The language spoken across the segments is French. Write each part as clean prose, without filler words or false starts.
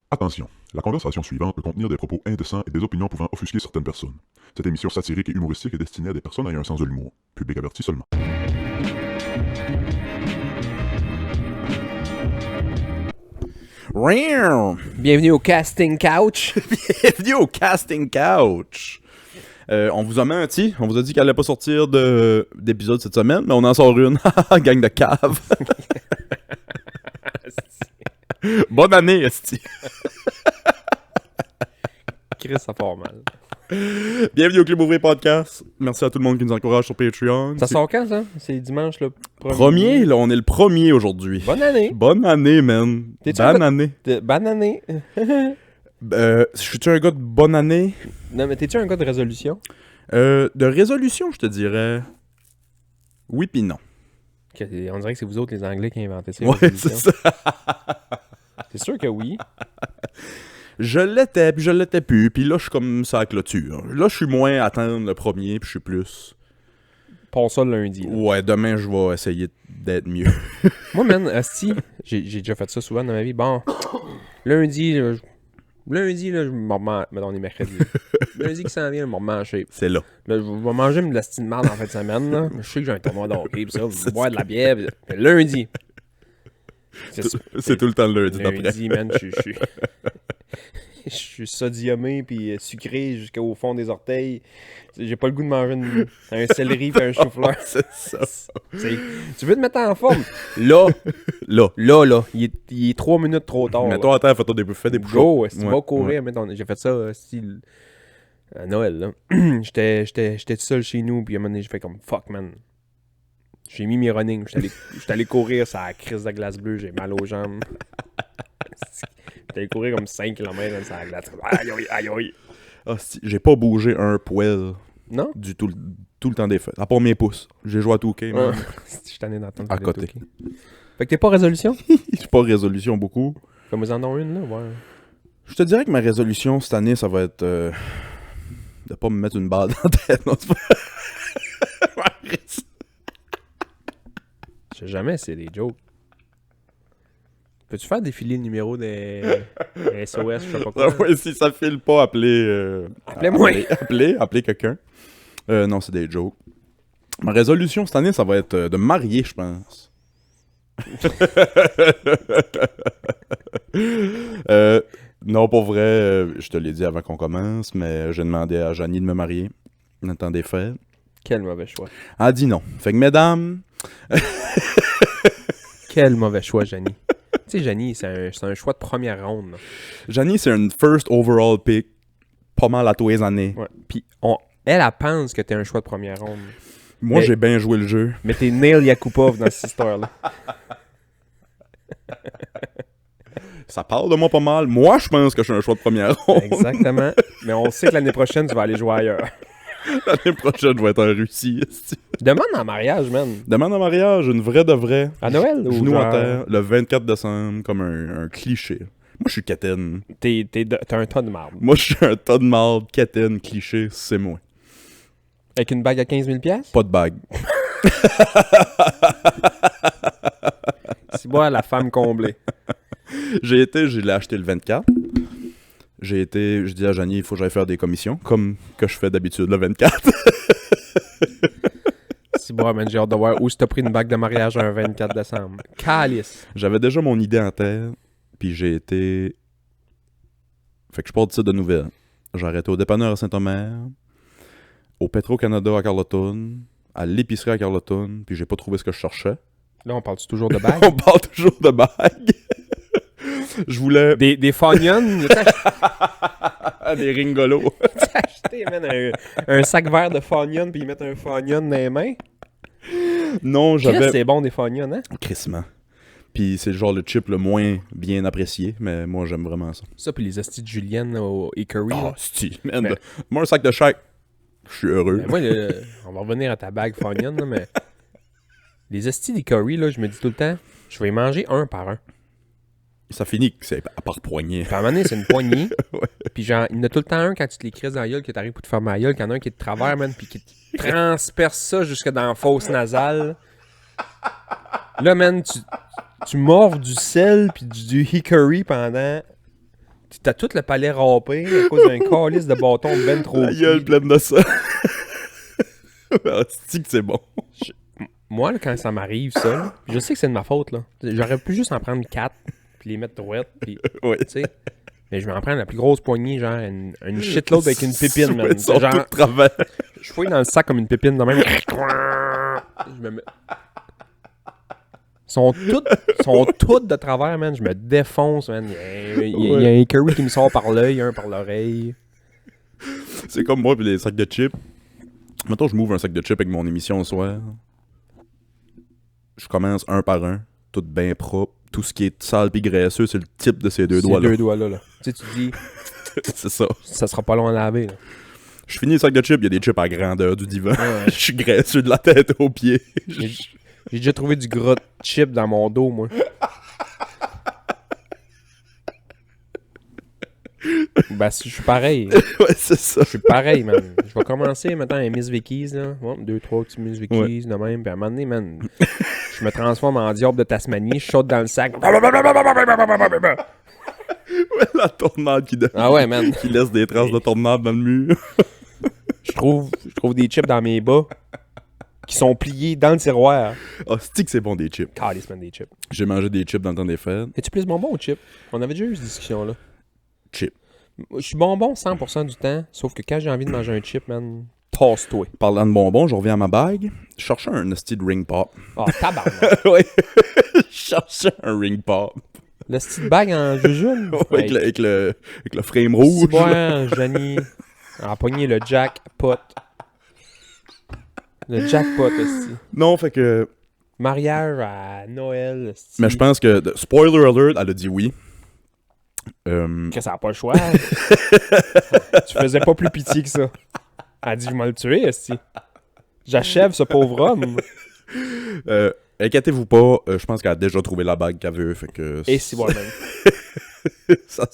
Attention, la conversation suivante peut contenir des propos indécents et des opinions pouvant offusquer certaines personnes. Cette émission satirique et humoristique est destinée à des personnes ayant un sens de l'humour. Public averti seulement. Bienvenue au Casting Couch. Bienvenue au Casting Couch. On vous a menti, on vous a dit qu'elle allait pas sortir d'épisode cette semaine, mais on en sort une. Gang de cave. Bonne année, esti. Chris, ça part mal. Bienvenue au Club Ouvrier Podcast. Merci à tout le monde qui nous encourage sur Patreon. Ça sort quand, ça? C'est dimanche, là. Premier, là, on est le premier aujourd'hui. Bonne année. Bonne année, man. T'es-tu Bonne un année. Bonne année. Je suis-tu un gars de bonne année? Non, mais t'es-tu un gars de résolution? De résolution, je te dirais. Oui pis non. On dirait que c'est vous autres, les Anglais, qui inventaient ça. Ouais, c'est ça. C'est sûr que oui. Je l'étais, puis je l'étais plus, puis là, je suis comme ça à la clôture. Là, je suis moins à attendre le premier, puis je suis plus... Pas ça le lundi. Là. Ouais, demain, je vais essayer d'être mieux. Moi, man, asti, j'ai déjà fait ça souvent dans ma vie. Bon, lundi, là, je me remets... Mettons, on est mercredi. Lundi qui s'en vient, je me remets en shape. C'est là. Là, je vais manger de la style de merde en fin de semaine. Là. Je sais que j'ai un tournoi de hockey, pis ça, je vais boire de la bière. Pis... Lundi. C'est tout le temps le lundi d'après. Lundi, man, je suis sodiumé puis sucré jusqu'au fond des orteils. J'ai pas le goût de manger un céleri et un chou-fleur. C'est ça. Tu veux te mettre en forme? Là, il est 3 minutes trop tard. Mets-toi à terre, fais des push-ups. Go, si tu Ouais, vas courir, ouais. j'ai fait ça style à Noël. Là. J'étais tout seul chez nous, puis à un moment donné, j'ai fait comme fuck, man. J'ai mis mes running, j'étais allé courir, ça a la crise de glace bleue, j'ai mal aux jambes. J'étais allé courir comme 5 km sur la glace. Aïe, aïe, aïe, aïe. Ah, j'ai pas bougé un poil Non? du tout le temps des fêtes. À part mes pouces. J'ai joué à 2K, man. Je suis tanné d'entendre À parler de côté. tout. Fait que t'es pas résolution? J'ai pas de résolution beaucoup. Comme vous en ont une, là, ouais. Je te dirais que ma résolution cette année, ça va être de pas me mettre une balle dans la tête. Non, c'est pas... Je sais jamais, c'est des jokes. Peux-tu faire défiler le numéro des SOS, je sais pas quoi? Ouais, si ça file pas, appelez... Appelez-moi. Appelez quelqu'un. Non, c'est des jokes. Ma résolution cette année, ça va être de me marier, je pense. Non, pour vrai, je te l'ai dit avant qu'on commence, mais j'ai demandé à Janie de me marier dans le temps des fêtes. Quel mauvais choix. Elle a dit non. Fait que mesdames... Quel mauvais choix, Janie. Tu sais, Janie, c'est un choix de première ronde. Là. Janie, c'est une first overall pick pas mal à tous les années. Ouais. Puis elle pense que t'es un choix de première ronde. Moi, Mais- j'ai bien joué le jeu. Mais t'es Neil Yakupov dans cette histoire-là. Ça parle de moi pas mal. Moi, je pense que je suis un choix de première ronde. Exactement. Mais on sait que l'année prochaine, tu vas aller jouer ailleurs. L'année prochaine, je vais être en Russie. esti. Demande en mariage, man. Demande en mariage, une vraie de vraie. À Noël ou Genou genre... à terre, le 24 décembre, comme un cliché. Moi, je suis quétaine. T'as un tas de marbre. Moi, je suis un tas de marde, quétaine, cliché, c'est moi. Avec une bague à 15 000 $? Pas de bague. C'est moi la femme comblée. Je l'ai acheté le 24. Je dis à Janie, il faut que j'aille faire des commissions, comme que je fais d'habitude le 24. C'est moi, man, j'ai hâte de voir où t'as pris une bague de mariage un 24 décembre. Calice. J'avais déjà mon idée en tête, puis j'ai été... Fait que je pars de ça de nouvelles. J'ai arrêté au dépanneur à Saint-Omer, au Petro-Canada à Carleton, à l'épicerie à Carleton, puis j'ai pas trouvé ce que je cherchais. Là, on parle toujours de bague? On parle toujours de bagues. Je voulais... Des Funyuns? Des ringolos. T'as acheté, man, un sac vert de Funyuns puis ils mettent un Funyun dans les mains? Non, Chris, j'avais... c'est bon des Funyuns, hein? Crissement. Puis c'est genre le chip le moins bien apprécié, mais moi j'aime vraiment ça. Ça, puis les hosties de Julienne là, au Ekery. Oh, là. sti, man. Ben- Moi, un sac de chaque. Je suis heureux. Ben, moi, on va revenir à ta bague Funyun, là, mais... Les hosties d'Ekery, là, je me dis tout le temps, je vais y manger un par un. Ça finit que c'est à part poignée. Puis à un moment donné, c'est une poignée. Ouais. Puis genre, il y en a tout le temps un quand tu te les crises dans la gueule, que t'arrives pour te faire ma gueule, qu'il y en a un qui est de travers, man, puis qui te transperce ça jusque dans la fosse nasale. Là, man, tu mords du sel puis du hickory pendant T'as tout le palais râpé à cause d'un calice de bâton ben trop La gueule cuit. pleine de ça. C'est que c'est bon. Moi, là, quand ça m'arrive, ça, là, je sais que c'est de ma faute, là. J'aurais pu juste en prendre 4, puis les mettre droites, puis, Oui. tu sais. Mais je vais en prendre la plus grosse poignée, genre une shitload avec une pépine, man. Ils sont Genre, tout travers. je fouille dans le sac comme une pépine, de même. Je me mets... sont toutes de travers, man. Je me défonce, man. Il y a un curry qui me sort par l'œil, un par l'oreille. C'est comme moi, puis les sacs de chips. Mettons, je m'ouvre un sac de chips avec mon émission le soir. Je commence un par un, tout bien propre. Tout ce qui est sale pis graisseux, c'est le type de ces deux doigts-là. Ces deux doigts-là, là. Tu sais, tu te dis, C'est ça. ça sera pas long à laver, là. Je finis le sac de chips, il y a des chips à grandeur du divan. Ouais. Je suis graisseux de la tête aux pieds. J'ai déjà trouvé du gras de chip dans mon dos, moi. Ben, je suis pareil. Ouais, c'est ça. Je suis pareil, man. Je vais commencer maintenant un Miss Vickies, là. Bon, 2-3 petits Miss Vickies, de même. Puis à un moment donné, man, je me transforme en diable de Tasmanie, je saute dans le sac. La tornade Ah ouais, man. qui laisse des traces de tornade dans le mur. Je trouve des chips dans mes bas qui sont pliés dans le tiroir. Ah, c'est que c'est bon des chips. Calice, man, des chips. J'ai mangé des chips dans le temps des fêtes. Es-tu plus bonbon ou chip? On avait déjà eu cette discussion-là. Chips. Je suis bonbon 100% du temps, sauf que quand j'ai envie de manger un chip, man, tasse-toi. Parlant de bonbons, je reviens à ma bague. Je cherchais un esti de ring pop. Ah, tabarnak. Ouais. Je cherchais un ring pop. Le style bag en jujune. Avec, avec le frame rouge. Ouais, Johnny a pogné le jackpot. Le jackpot, aussi. Non, fait que. Mariage à Noël, esti. Mais je pense que. Spoiler alert, elle a dit oui. Que ça n'a pas le choix. Tu faisais pas plus pitié que ça. Elle a dit, je vais le tuer, esti. J'achève ce pauvre homme. Inquiétez-vous pas, je pense qu'elle a déjà trouvé la bague qu'elle veut, fait que... Et si, voilà, même. ça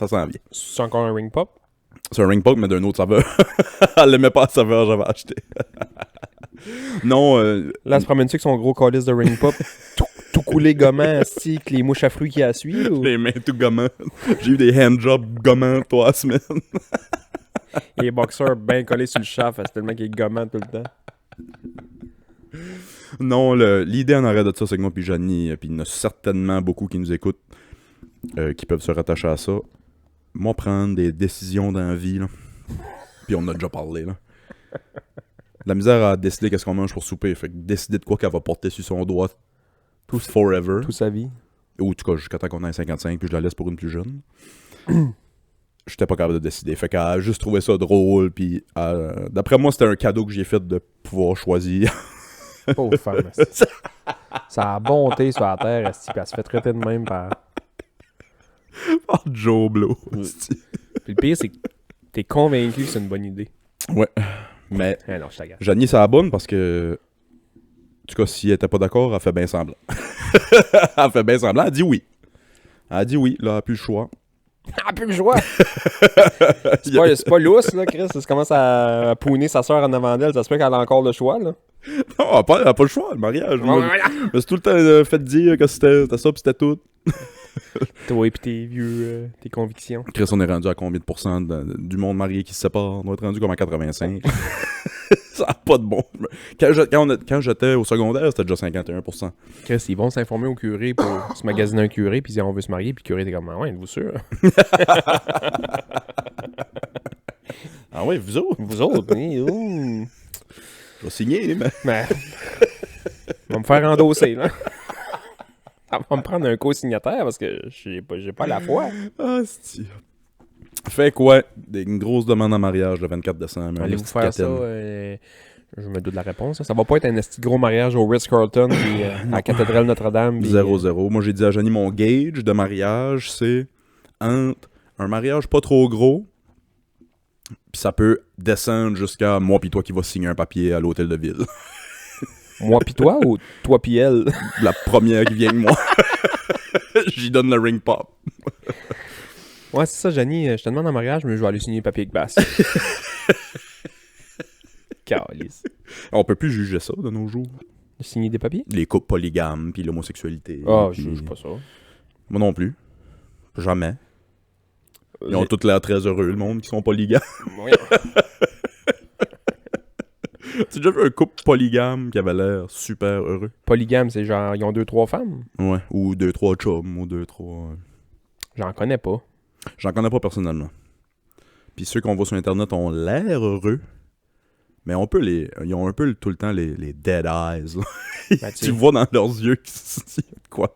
s'en vient. C'est encore un ring pop? C'est un ring pop, mais d'un autre saveur. Elle l'aimait pas la saveur, j'avais acheté. Non, Là, elle se promène-tu avec son gros calice de ring pop? Tout coulé gommant, esti, avec les mouches à fruits qui a suivi, ou? les mains tout gommant. J'ai eu des handjobs gommants 3 semaines. Les boxeurs bien collés sur le shaft, c'est tellement qu'il est gommant tout le temps. Non, l'idée en arrêt de ça, c'est que moi puis Johnny, puis il y en a certainement beaucoup qui nous écoutent, qui peuvent se rattacher à ça. Moi, prendre des décisions dans la vie, là. Puis on en a déjà parlé, là. La misère à décider qu'est-ce qu'on mange pour souper. Fait que décider de quoi qu'elle va porter sur son doigt tout forever. Toute sa vie. Ou en tout cas, jusqu'à temps qu'on ait 55, puis je la laisse pour une plus jeune. J'étais pas capable de décider. Fait qu'elle a juste trouvé ça drôle, puis d'après moi, c'était un cadeau que j'ai fait de pouvoir choisir. Pauvre femme, esti. Ça a bonté sur la terre, esti, puis elle se fait traiter de même par... Par Joe Blow. Puis le pire, c'est que t'es convaincu que c'est une bonne idée. Ouais. Mais Ah non, je t'agace. Johnny, ça abonne parce que. En tout cas, si elle était pas d'accord, elle fait bien semblant. Elle fait bien semblant. Elle dit oui. Elle a dit oui. Là, elle a plus le choix. Ah, plus le choix! C'est pas lousse, là, Chris. Ça commence à pouner sa soeur en avant d'elle. Ça se peut qu'elle a encore le choix, là. Non, elle a pas le choix, le mariage. Moi, je me suis tout le temps fait dire que c'était ça pis c'était tout. Toi et pis tes vieux... tes convictions. Chris, on est rendu à combien de pourcents du monde marié qui se sépare? On doit être rendu comme à 85. Ça n'a pas de bon. Quand j'étais au secondaire, c'était déjà 51%. Chris, ils vont s'informer au curé pour se magasiner un curé, puis ils disent on veut se marier, puis le curé était comme, ah ouais, êtes-vous sûr? Ah ouais, vous autres? Vous autres, hein? Ouh. Je vais signer, mais... Mais, on va me faire endosser, là. Ça va me prendre un co-signataire parce que j'ai pas la foi. Ah, c'est... Fait quoi? Une grosse demande en mariage le 24 décembre. Allez-vous faire ça? Je me doute de la réponse. Ça va pas être un esti gros mariage au Ritz-Carlton puis à la cathédrale Notre-Dame. 0-0. Moi, j'ai dit à Johnny, mon gauge de mariage, c'est entre un mariage pas trop gros, puis ça peut descendre jusqu'à moi pis toi qui va signer un papier à l'hôtel de ville. Moi pis toi ou toi pis elle? La première qui vient de moi. J'y donne le ring pop. Ouais, c'est ça, Jenny. Je te demande en mariage, mais je vais aller signer le papier avec basse. Calice. On peut plus juger ça de nos jours. Signer des papiers? Les couples polygames, puis l'homosexualité. Ah, puis... je juge pas ça. Moi non plus. Jamais. Ils ont tous l'air très heureux, le monde, qui sont polygames. Oui. Tu as déjà vu un couple polygame qui avait l'air super heureux? Polygame, c'est genre, ils ont 2-3 femmes. Ouais, ou 2-3 chums, ou 2-3... J'en connais pas. J'en connais pas personnellement. Puis ceux qu'on voit sur Internet ont l'air heureux, mais ils ont un peu tout le temps les dead eyes. Ben, Tu vois dans leurs yeux qu'il y a de quoi pas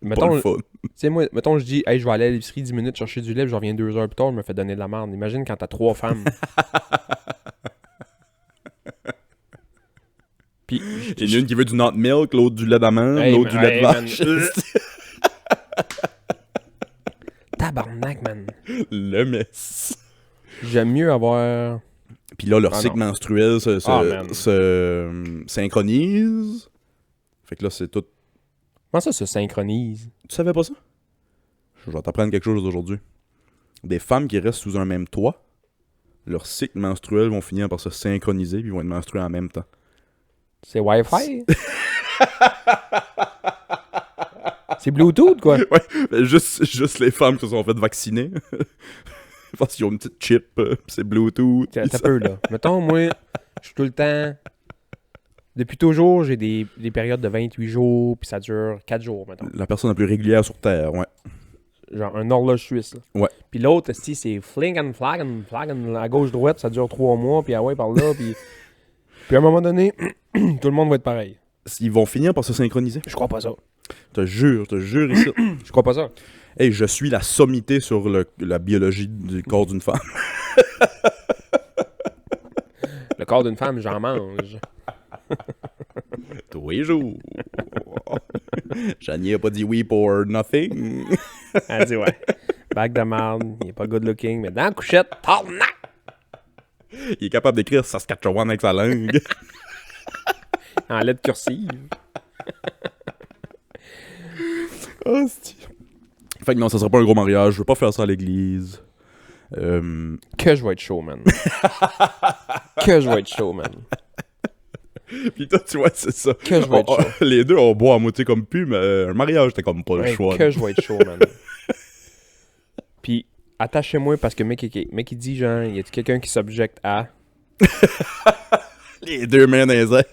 mettons, le fun. tu sais, moi, mettons, je dis, hey, je vais aller à l'épicerie 10 minutes chercher du lait, puis je reviens 2 heures plus tard, je me fais donner de la merde. Imagine quand t'as 3 femmes. Puis, Il y en a une qui veut du not milk, l'autre du lait d'amande, Hey, l'autre du lait de man. vache. Tabarnak, man. Le mess. J'aime mieux avoir. Puis là, leur Ah, cycle non. menstruel Man. se synchronise. Fait que là, c'est tout... Comment ça se synchronise? Tu savais pas ça? Je vais t'apprendre quelque chose aujourd'hui. Des femmes qui restent sous un même toit, leurs cycles menstruels vont finir par se synchroniser puis ils vont être menstrués en même temps. C'est Wi-Fi? C'est Bluetooth, quoi. Ouais, mais juste les femmes qui se sont faites vacciner. Parce qu'ils ont une petite chip, pis c'est Bluetooth. T'as peu, là. Mettons, moi, je suis tout le temps. Depuis toujours, j'ai des périodes de 28 jours, puis ça dure 4 jours, mettons. La personne la plus régulière sur Terre, ouais. Genre un horloge suisse, là. Ouais. Puis l'autre, c'est fling and à gauche-droite, ça dure 3 mois, puis ah ouais, par là, puis. Puis à un moment donné, tout le monde va être pareil. Ils vont finir par se synchroniser. Je crois pas ça. Je te jure ici. Je crois pas ça. Hey, je suis la sommité sur la biologie du corps d'une femme. Le corps d'une femme, j'en mange. Tous les jours. Janie a pas dit oui pour nothing. Elle dit ouais. Bac de marde, il est pas good looking, mais dans la couchette, tabarnak! Il est capable d'écrire Saskatchewan avec sa langue. En lettres cursives. Fait que non, ça sera pas un gros mariage. Je veux pas faire ça à l'église. Que je vais être chaud, man. Que je vais être chaud, man. Pis toi, tu vois, c'est ça. Que je vais être chaud. Les deux, on boit à moitié comme pu, mais un mariage, c'était comme pas le Ouais, choix. que je vais être chaud, man. Puis, attachez-moi parce que mec, il dit genre, y a-tu quelqu'un qui s'objecte à. Les deux mains dans les airs,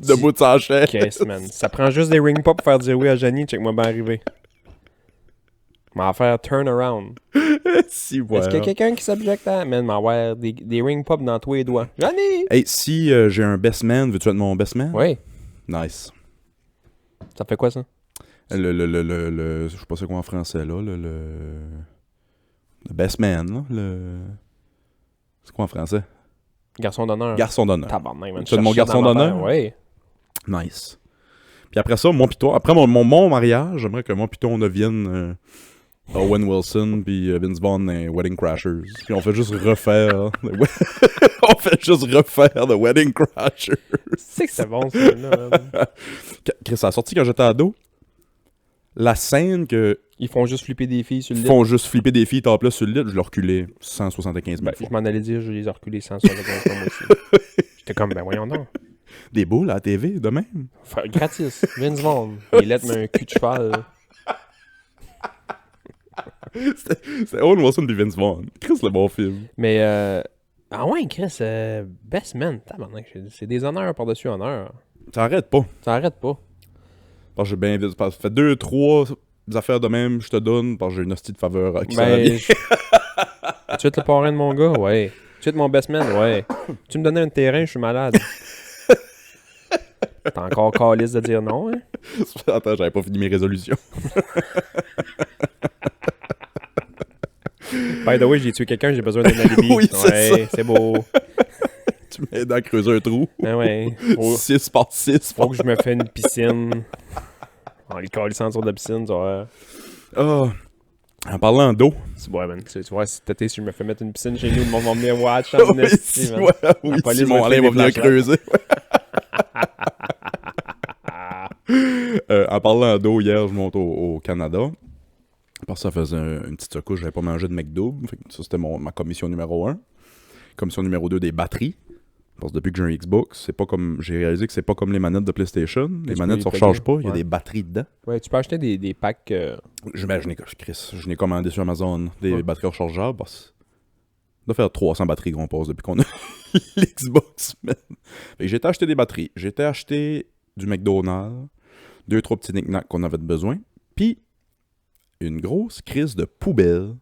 debout de sa chaise. Qu'est-ce, man? Ça prend juste des ring pop pour faire dire oui à Janie, check-moi bien arriver. M'en faire turn around. Si, ouais. Est-ce qu'il y a quelqu'un qui s'objecte à. Man, m'en avoir des ring pop dans tous les doigts. Janie! Hey, si j'ai un best man, veux-tu être mon best man? Oui. Nice. Ça fait quoi, ça? Je sais pas c'est quoi en français, là. Le best man, là. C'est quoi en français? Garçon d'honneur. Garçon d'honneur. Tabarnak, man. Tu es mon garçon d'honneur? Oui. Nice. Puis après ça, moi pis toi, après mon mariage, j'aimerais que moi pis toi, on devienne Owen Wilson puis Vince Vaughn et Wedding Crashers. Puis on fait juste refaire... on fait juste refaire The Wedding Crashers. C'est que c'est bon, ce film-là, man. Chris, ça a sorti quand j'étais ado. La scène que Ils font juste flipper des filles sur le lit. font juste flipper des filles top là sur le lit, je l'ai reculé 175 000 Ben, fois. je m'en allais dire, je les ai reculés sans ça, moi aussi. J'étais comme, ben voyons donc. Des boules à la TV, de même. Gratis. Vince Vaughn. Il lettre mais un cul de cheval. C'est Owen Wilson et Vince Vaughn. Chris, le bon film. Mais, ah ouais, Chris, Best Man, tabarnak, c'est des honneurs par-dessus honneurs. Ça arrête pas. Ça arrête pas. Parce que j'ai bien vite. Ça fait 2-3 affaires de même, je te donne, parce que j'ai une hostie de faveur qui s'en Ben, vient. tu es le parrain de mon gars? Ouais. Tu es mon best man? Ouais. Tu me donnais un terrain, je suis malade. T'es encore calice de dire non, hein? Attends, j'avais pas fini mes résolutions. By the way, j'ai tué quelqu'un, j'ai besoin d'un alibi. Oui, c'est ouais, c'est beau. Tu m'aides à creuser un trou. Ben ouais. 6 par 6. Faut que je me fais une piscine. En les calissant sur de la piscine, tu vois. Ah. En parlant d'eau. C'est bon, man. Tu vois, si t'étais, si je me fais mettre une piscine chez nous, le monde va venir watch en Oui, esti, man. oui, police Simon va Alain va filmer venir flash, creuser. En parlant d'eau, hier, je monte au Canada. Parce que ça faisait une petite secousse, j'avais pas mangé de McDo. Fait que ça, c'était ma commission numéro 1. Commission numéro 2, des batteries. Parce que depuis que j'ai un Xbox, c'est pas comme. J'ai réalisé que c'est pas comme les manettes de PlayStation. Les tu manettes peux se les rechargent plugger. pas, il y a Ouais. des batteries dedans. Ouais, tu peux acheter des packs. Je n'ai commandé sur Amazon des Ouais. batteries rechargeables parce que ça doit faire 300 batteries qu'on passe depuis qu'on a l'Xbox. Man. Fait que j'ai été acheter des batteries. J'ai été acheter du McDonald's, 2-3 petits knick-knacks qu'on avait besoin, puis une grosse crise de poubelle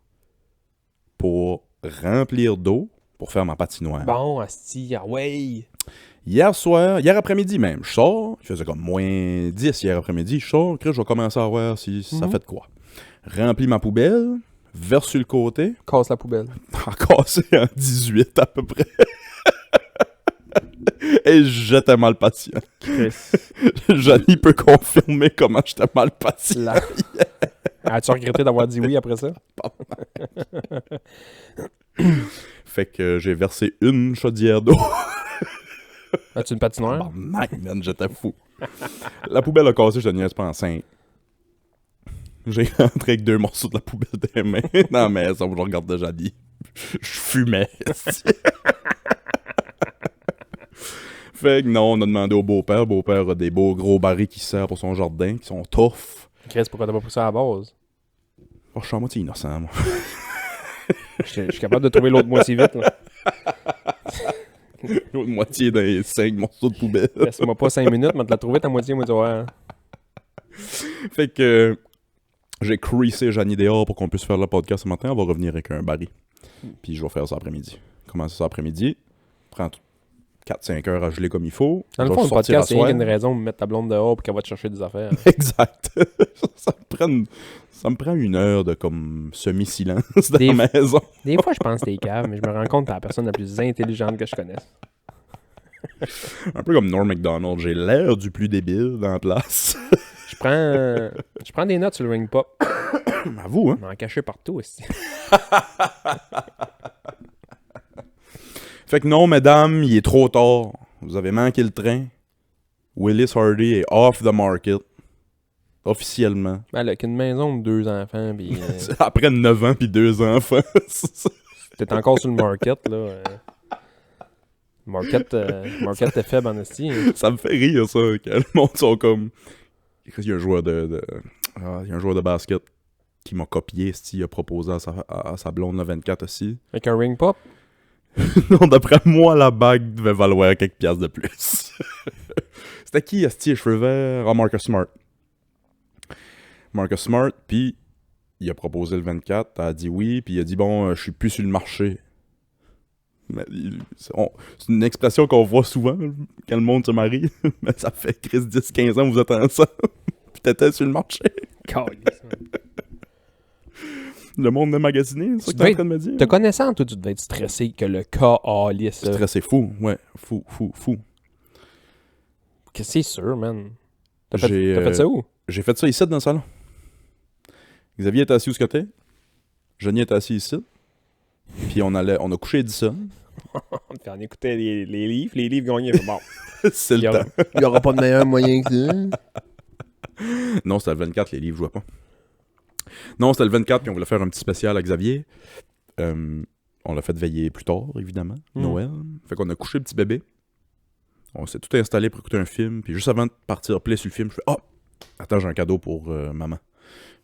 pour remplir d'eau pour faire ma patinoire. Bon, asti, ah ouais. Hier après-midi même, je sors, il faisait comme moins 10 hier après-midi, je sors, je vais commencer à voir si ça fait de quoi. Remplis ma poubelle, verse sur le côté, Casse la poubelle. encore c'est en 18 à peu près. Et j'étais mal patient. Chris. Johnny peut confirmer comment j'étais mal patient. Là. As-tu regretté d'avoir dit oui après ça? Fait que j'ai versé une chaudière d'eau. As-tu une patinoire? Man, j'étais fou. La poubelle a cassé, je te niaise pas en 5. J'ai rentré avec 2 morceaux de la poubelle des mains dans la maison, je regardais Johnny. Je fumais. Fait que non, on a demandé au beau-père. Beau-père a des beaux gros barils qui servent pour son jardin, qui sont tough. Chris, pourquoi t'as pas poussé à la base? Oh, je suis à moitié innocent, moi. Je suis capable de trouver l'autre moitié vite, là. L'autre moitié dans les 5 morceaux de poubelle. Laisse-moi pas 5 minutes, mais te la trouver ta moitié, moi, tu vois. Fait que j'ai creasé Johnny dehors pour qu'on puisse faire le podcast ce matin. On va revenir avec un baril. Puis je vais faire ça après-midi. Commencer ça après-midi. Prends 4-5 heures à geler comme il faut. Dans le Je fond, vais le sortir podcast, c'est à soir. rien qu'une raison de mettre ta blonde dehors pour qu'elle va te chercher des affaires. Exact. Ça me prend 1 heure de comme semi-silence dans Des- la maison. Des fois, je pense que t'es cave, mais je me rends compte que t'es la personne la plus intelligente que je connaisse. Un peu comme Norm Macdonald. J'ai l'air du plus débile dans la place. Je prends des notes sur le ring pop. Avoue, hein. Je m'en cacher partout aussi. Fait que non, mesdames, il est trop tard. Vous avez manqué le train. Willis Hardy est off the market. Officiellement. Ben là, qu'une maison de 2 enfants, pis Après 9 ans puis 2 enfants. t'es encore sur le market, là. Market est faible en esti. Hein. Ça me fait rire, ça, que le monde sont comme... Il y a un joueur il y a un joueur de basket qui m'a copié, il a proposé à sa blonde, le 24 aussi. Avec un ring pop, Non, d'après moi, la bague devait valoir quelques piastres de plus. C'était qui, esti, cheveux verts? Ah, Marcus Smart. Marcus Smart, puis il a proposé le 24, elle a dit oui, puis il a dit bon, je suis plus sur le marché. Mais c'est une expression qu'on voit souvent quand le monde se marie, mais ça fait Chris 10-15 ans que vous êtes ensemble, puis t'étais sur le marché. Calisse. Le monde de magasiner, c'est ça que t'es en train de me dire? Te connaissant, toi, tu devais être stressé que le cas lisse. Stress, c'est fou, ouais, fou. Que c'est sûr, man. T'as J'ai, fait ça où? J'ai fait ça ici, dans le salon. Xavier était assis où ce côté. Johnny était assis ici. Puis on a couché Edison. Puis on écoutait les livres gagnaient. Bon, C'est le temps. il n'y aura pas de meilleur moyen que ça. Non, c'était le 24, les livres jouaient pas. Non, c'était le 24, puis on voulait faire un petit spécial à Xavier. On l'a fait veiller plus tard, évidemment. Noël. Fait qu'on a couché le petit bébé. On s'est tout installé pour écouter un film. Puis juste avant de partir play sur le film, je fais « Oh! Attends, j'ai un cadeau pour maman. »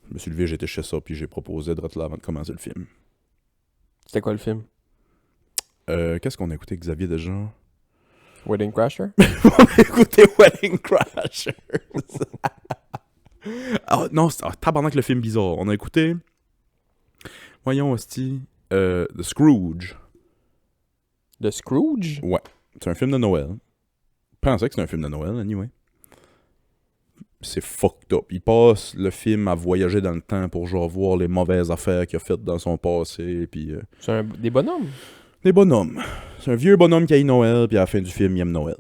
Je me suis levé, j'étais chez ça, puis j'ai proposé de là avant de commencer le film. C'était quoi le film? Qu'est-ce qu'on a écouté, Xavier, déjà? Wedding Crasher? On a écouté Wedding Crashers. Ah non, tabarnak le film bizarre. On a écouté... Voyons, hostie... The Scrooge. De Scrooge? Ouais. C'est un film de Noël. Je pensais que c'était un film de Noël, anyway. C'est fucked up. Il passe le film à voyager dans le temps pour genre voir les mauvaises affaires qu'il a faites dans son passé, puis... C'est des bonhommes? Des bonhommes. C'est un vieux bonhomme qui aime Noël, puis à la fin du film, il aime Noël.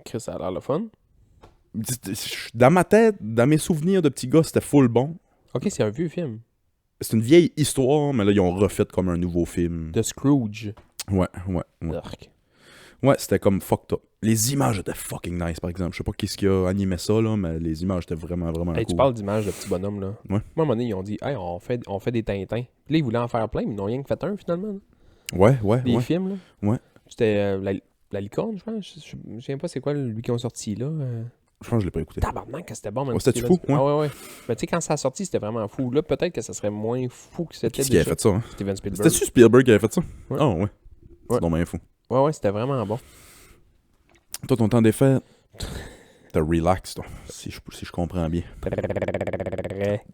Chris, ça a l'air le fun. Dans ma tête, dans mes souvenirs de petit gars, c'était full bon. Ok, c'est un vieux film. C'est une vieille histoire, mais là, ils ont refait comme un nouveau film. De Scrooge. Ouais. Arc. Ouais, c'était comme fucked up. Les images étaient fucking nice, par exemple. Je sais pas qui qui a animé ça, là, mais les images étaient vraiment Hey, cool. tu parles d'images de petits bonhommes, là. Ouais. Moi, à un moment donné, ils ont dit, hey, on fait des Tintins. Puis là, ils voulaient en faire plein, mais ils n'ont rien que fait un, finalement. Là. Ouais. Des films, là. Ouais. C'était La licorne, je pense. Je me souviens pas c'est quoi lui qui ont sorti là. Je pense que je l'ai pas écouté. Tabarnak, que c'était bon. Même Ouais, c'était Steven- fou, ouais. Ah ouais. Mais tu sais, quand ça a sorti, c'était vraiment fou. Là, peut-être que ça serait moins fou que c'était Qu'est-ce qui déjà. avait fait ça, hein? Steven Spielberg. C'était-tu Spielberg qui avait fait ça? Ouais. Ah, ouais. C'est Ouais. donc bien fou. Ouais, c'était vraiment bon. Toi, ton temps des fêtes, t'as relax, toi, si je comprends bien.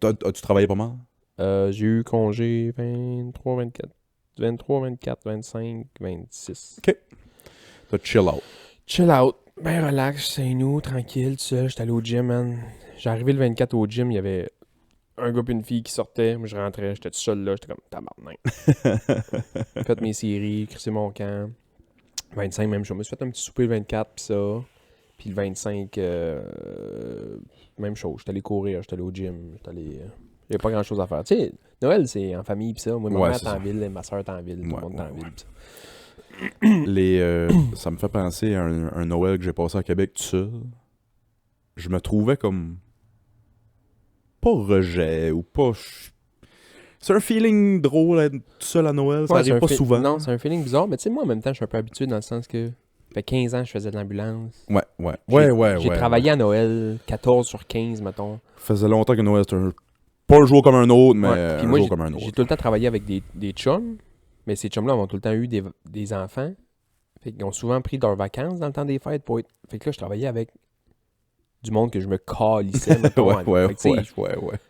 As-tu travaillé pas mal? J'ai eu congé 23, 24, 25, 26. T'as chill out. Chill out. Ben relax, c'est nous, tranquille, tout seul. J'étais allé au gym, man. J'ai arrivé le 24 au gym, il y avait un gars et une fille qui sortaient. Moi, je rentrais, j'étais tout seul là. J'étais comme tabarnak. Fait mes séries, crissé mon camp. 25, même chose. Je me suis fait un petit souper le 24, pis ça. Puis le 25, même chose. J'étais allé courir, j'étais allé au gym. J'avais pas grand chose à faire. Tu sais, Noël, c'est en famille, pis ça. Moi, ma Ouais, mère c'est est en ça. ville, ma soeur est en ville, tout Ouais, le monde est en ouais, ville. ouais. pis ça. Ça me fait penser à un Noël que j'ai passé à Québec tout seul. Je me trouvais comme... Pas rejet ou pas... C'est un feeling drôle être tout seul à Noël. Ça Ouais, c'est arrive un pas souvent. Non, c'est un feeling bizarre, mais tu sais, moi, en même temps, je suis un peu habitué dans le sens que ça fait 15 ans que je faisais de l'ambulance. Ouais. J'ai travaillé à Noël 14 sur 15, mettons. Ça faisait longtemps que Noël, c'était pas un jour comme un autre, mais Ouais. Puis un moi, jour comme un autre. j'ai tout le temps travaillé avec des chums, mais ces chums-là ont tout le temps eu des enfants. Fait qu'ils ont souvent pris leurs vacances dans le temps des fêtes pour être... Fait que là, je travaillais avec du monde que je me calissais, mettons. Fait que, tu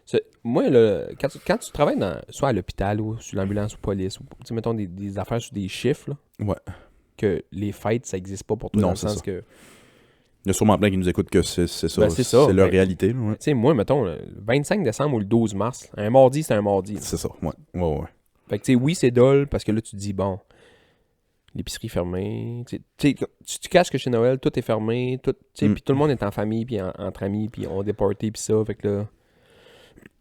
sais, moi, là, quand tu travailles soit à l'hôpital ou sur l'ambulance ou police, ou tu sais, mettons des affaires sur des chiffres, là, Ouais. que les fêtes, ça n'existe pas pour toi, Non, dans le c'est sens ça. que... Il y a sûrement plein qui nous écoutent que c'est ça. Ben, c'est ça. C'est leur Ben, réalité. Là, ouais. Tu sais, moi, mettons, le 25 décembre ou le 12 mars, un mardi, c'est un mardi. Là. C'est ça. Ouais. Fait que, tu sais, oui, c'est dole parce que là, tu te dis, bon, l'épicerie fermée. Tu sais, tu caches que chez Noël, tout est fermé. Tout, tu sais, puis tout le monde est en famille, puis entre amis, puis on a des parties, puis ça. Fait que là.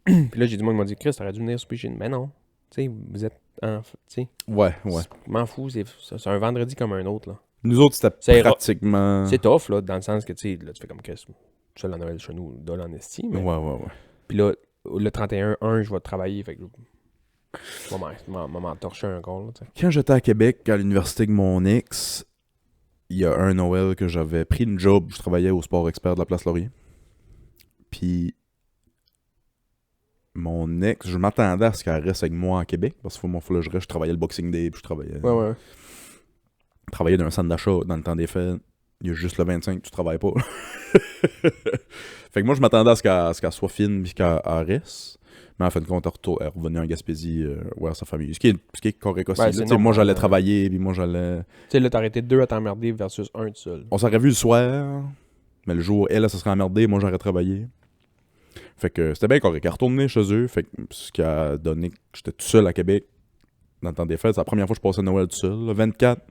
Puis là, j'ai du monde qui m'a dit, Chris, t'aurais dû venir souper chez nous. Mais non. Tu sais, vous êtes en. Tu sais, Ouais. je m'en fous. C'est un vendredi comme un autre, là. Nous autres, c'était C'est pratiquement... C'est tough, là, dans le sens que, tu sais, là, tu fais comme Chris. Seul à Noël chez nous, dole en esti. Mais... Ouais. Puis là, le 31, je vais travailler. Fait que je vais m'en torcher un con, là, tu sais. Quand j'étais à Québec, à l'université de mon ex, il y a un Noël que j'avais pris une job. Je travaillais au Sport Expert de la Place Laurier. Puis mon ex, je m'attendais à ce qu'elle reste avec moi à Québec. Parce qu'il faut que je reste. Je travaillais le Boxing Day, puis je travaillais dans un centre d'achat dans le temps des fêtes. Il y a juste le 25, tu travailles pas. Fait que moi, je m'attendais à ce qu'elle soit fine puis qu'elle reste. Mais en fin de compte, elle est revenue en Gaspésie voir sa famille. Ce qui est correct aussi. Ouais, là. c'est Tu sais, moi, normal, j'allais hein. travailler, puis moi, j'allais... Tu sais, là, t'as arrêté 2 à t'emmerder versus 1 tout seul. On s'aurait vu le soir, mais le jour, elle se serait emmerdée, moi, j'aurais travaillé. Fait que c'était bien correct. Elle est retournée chez eux, fait que ce qui a donné que j'étais tout seul à Québec dans le temps des fêtes. C'est la première fois que je passais Noël tout seul. Le 24,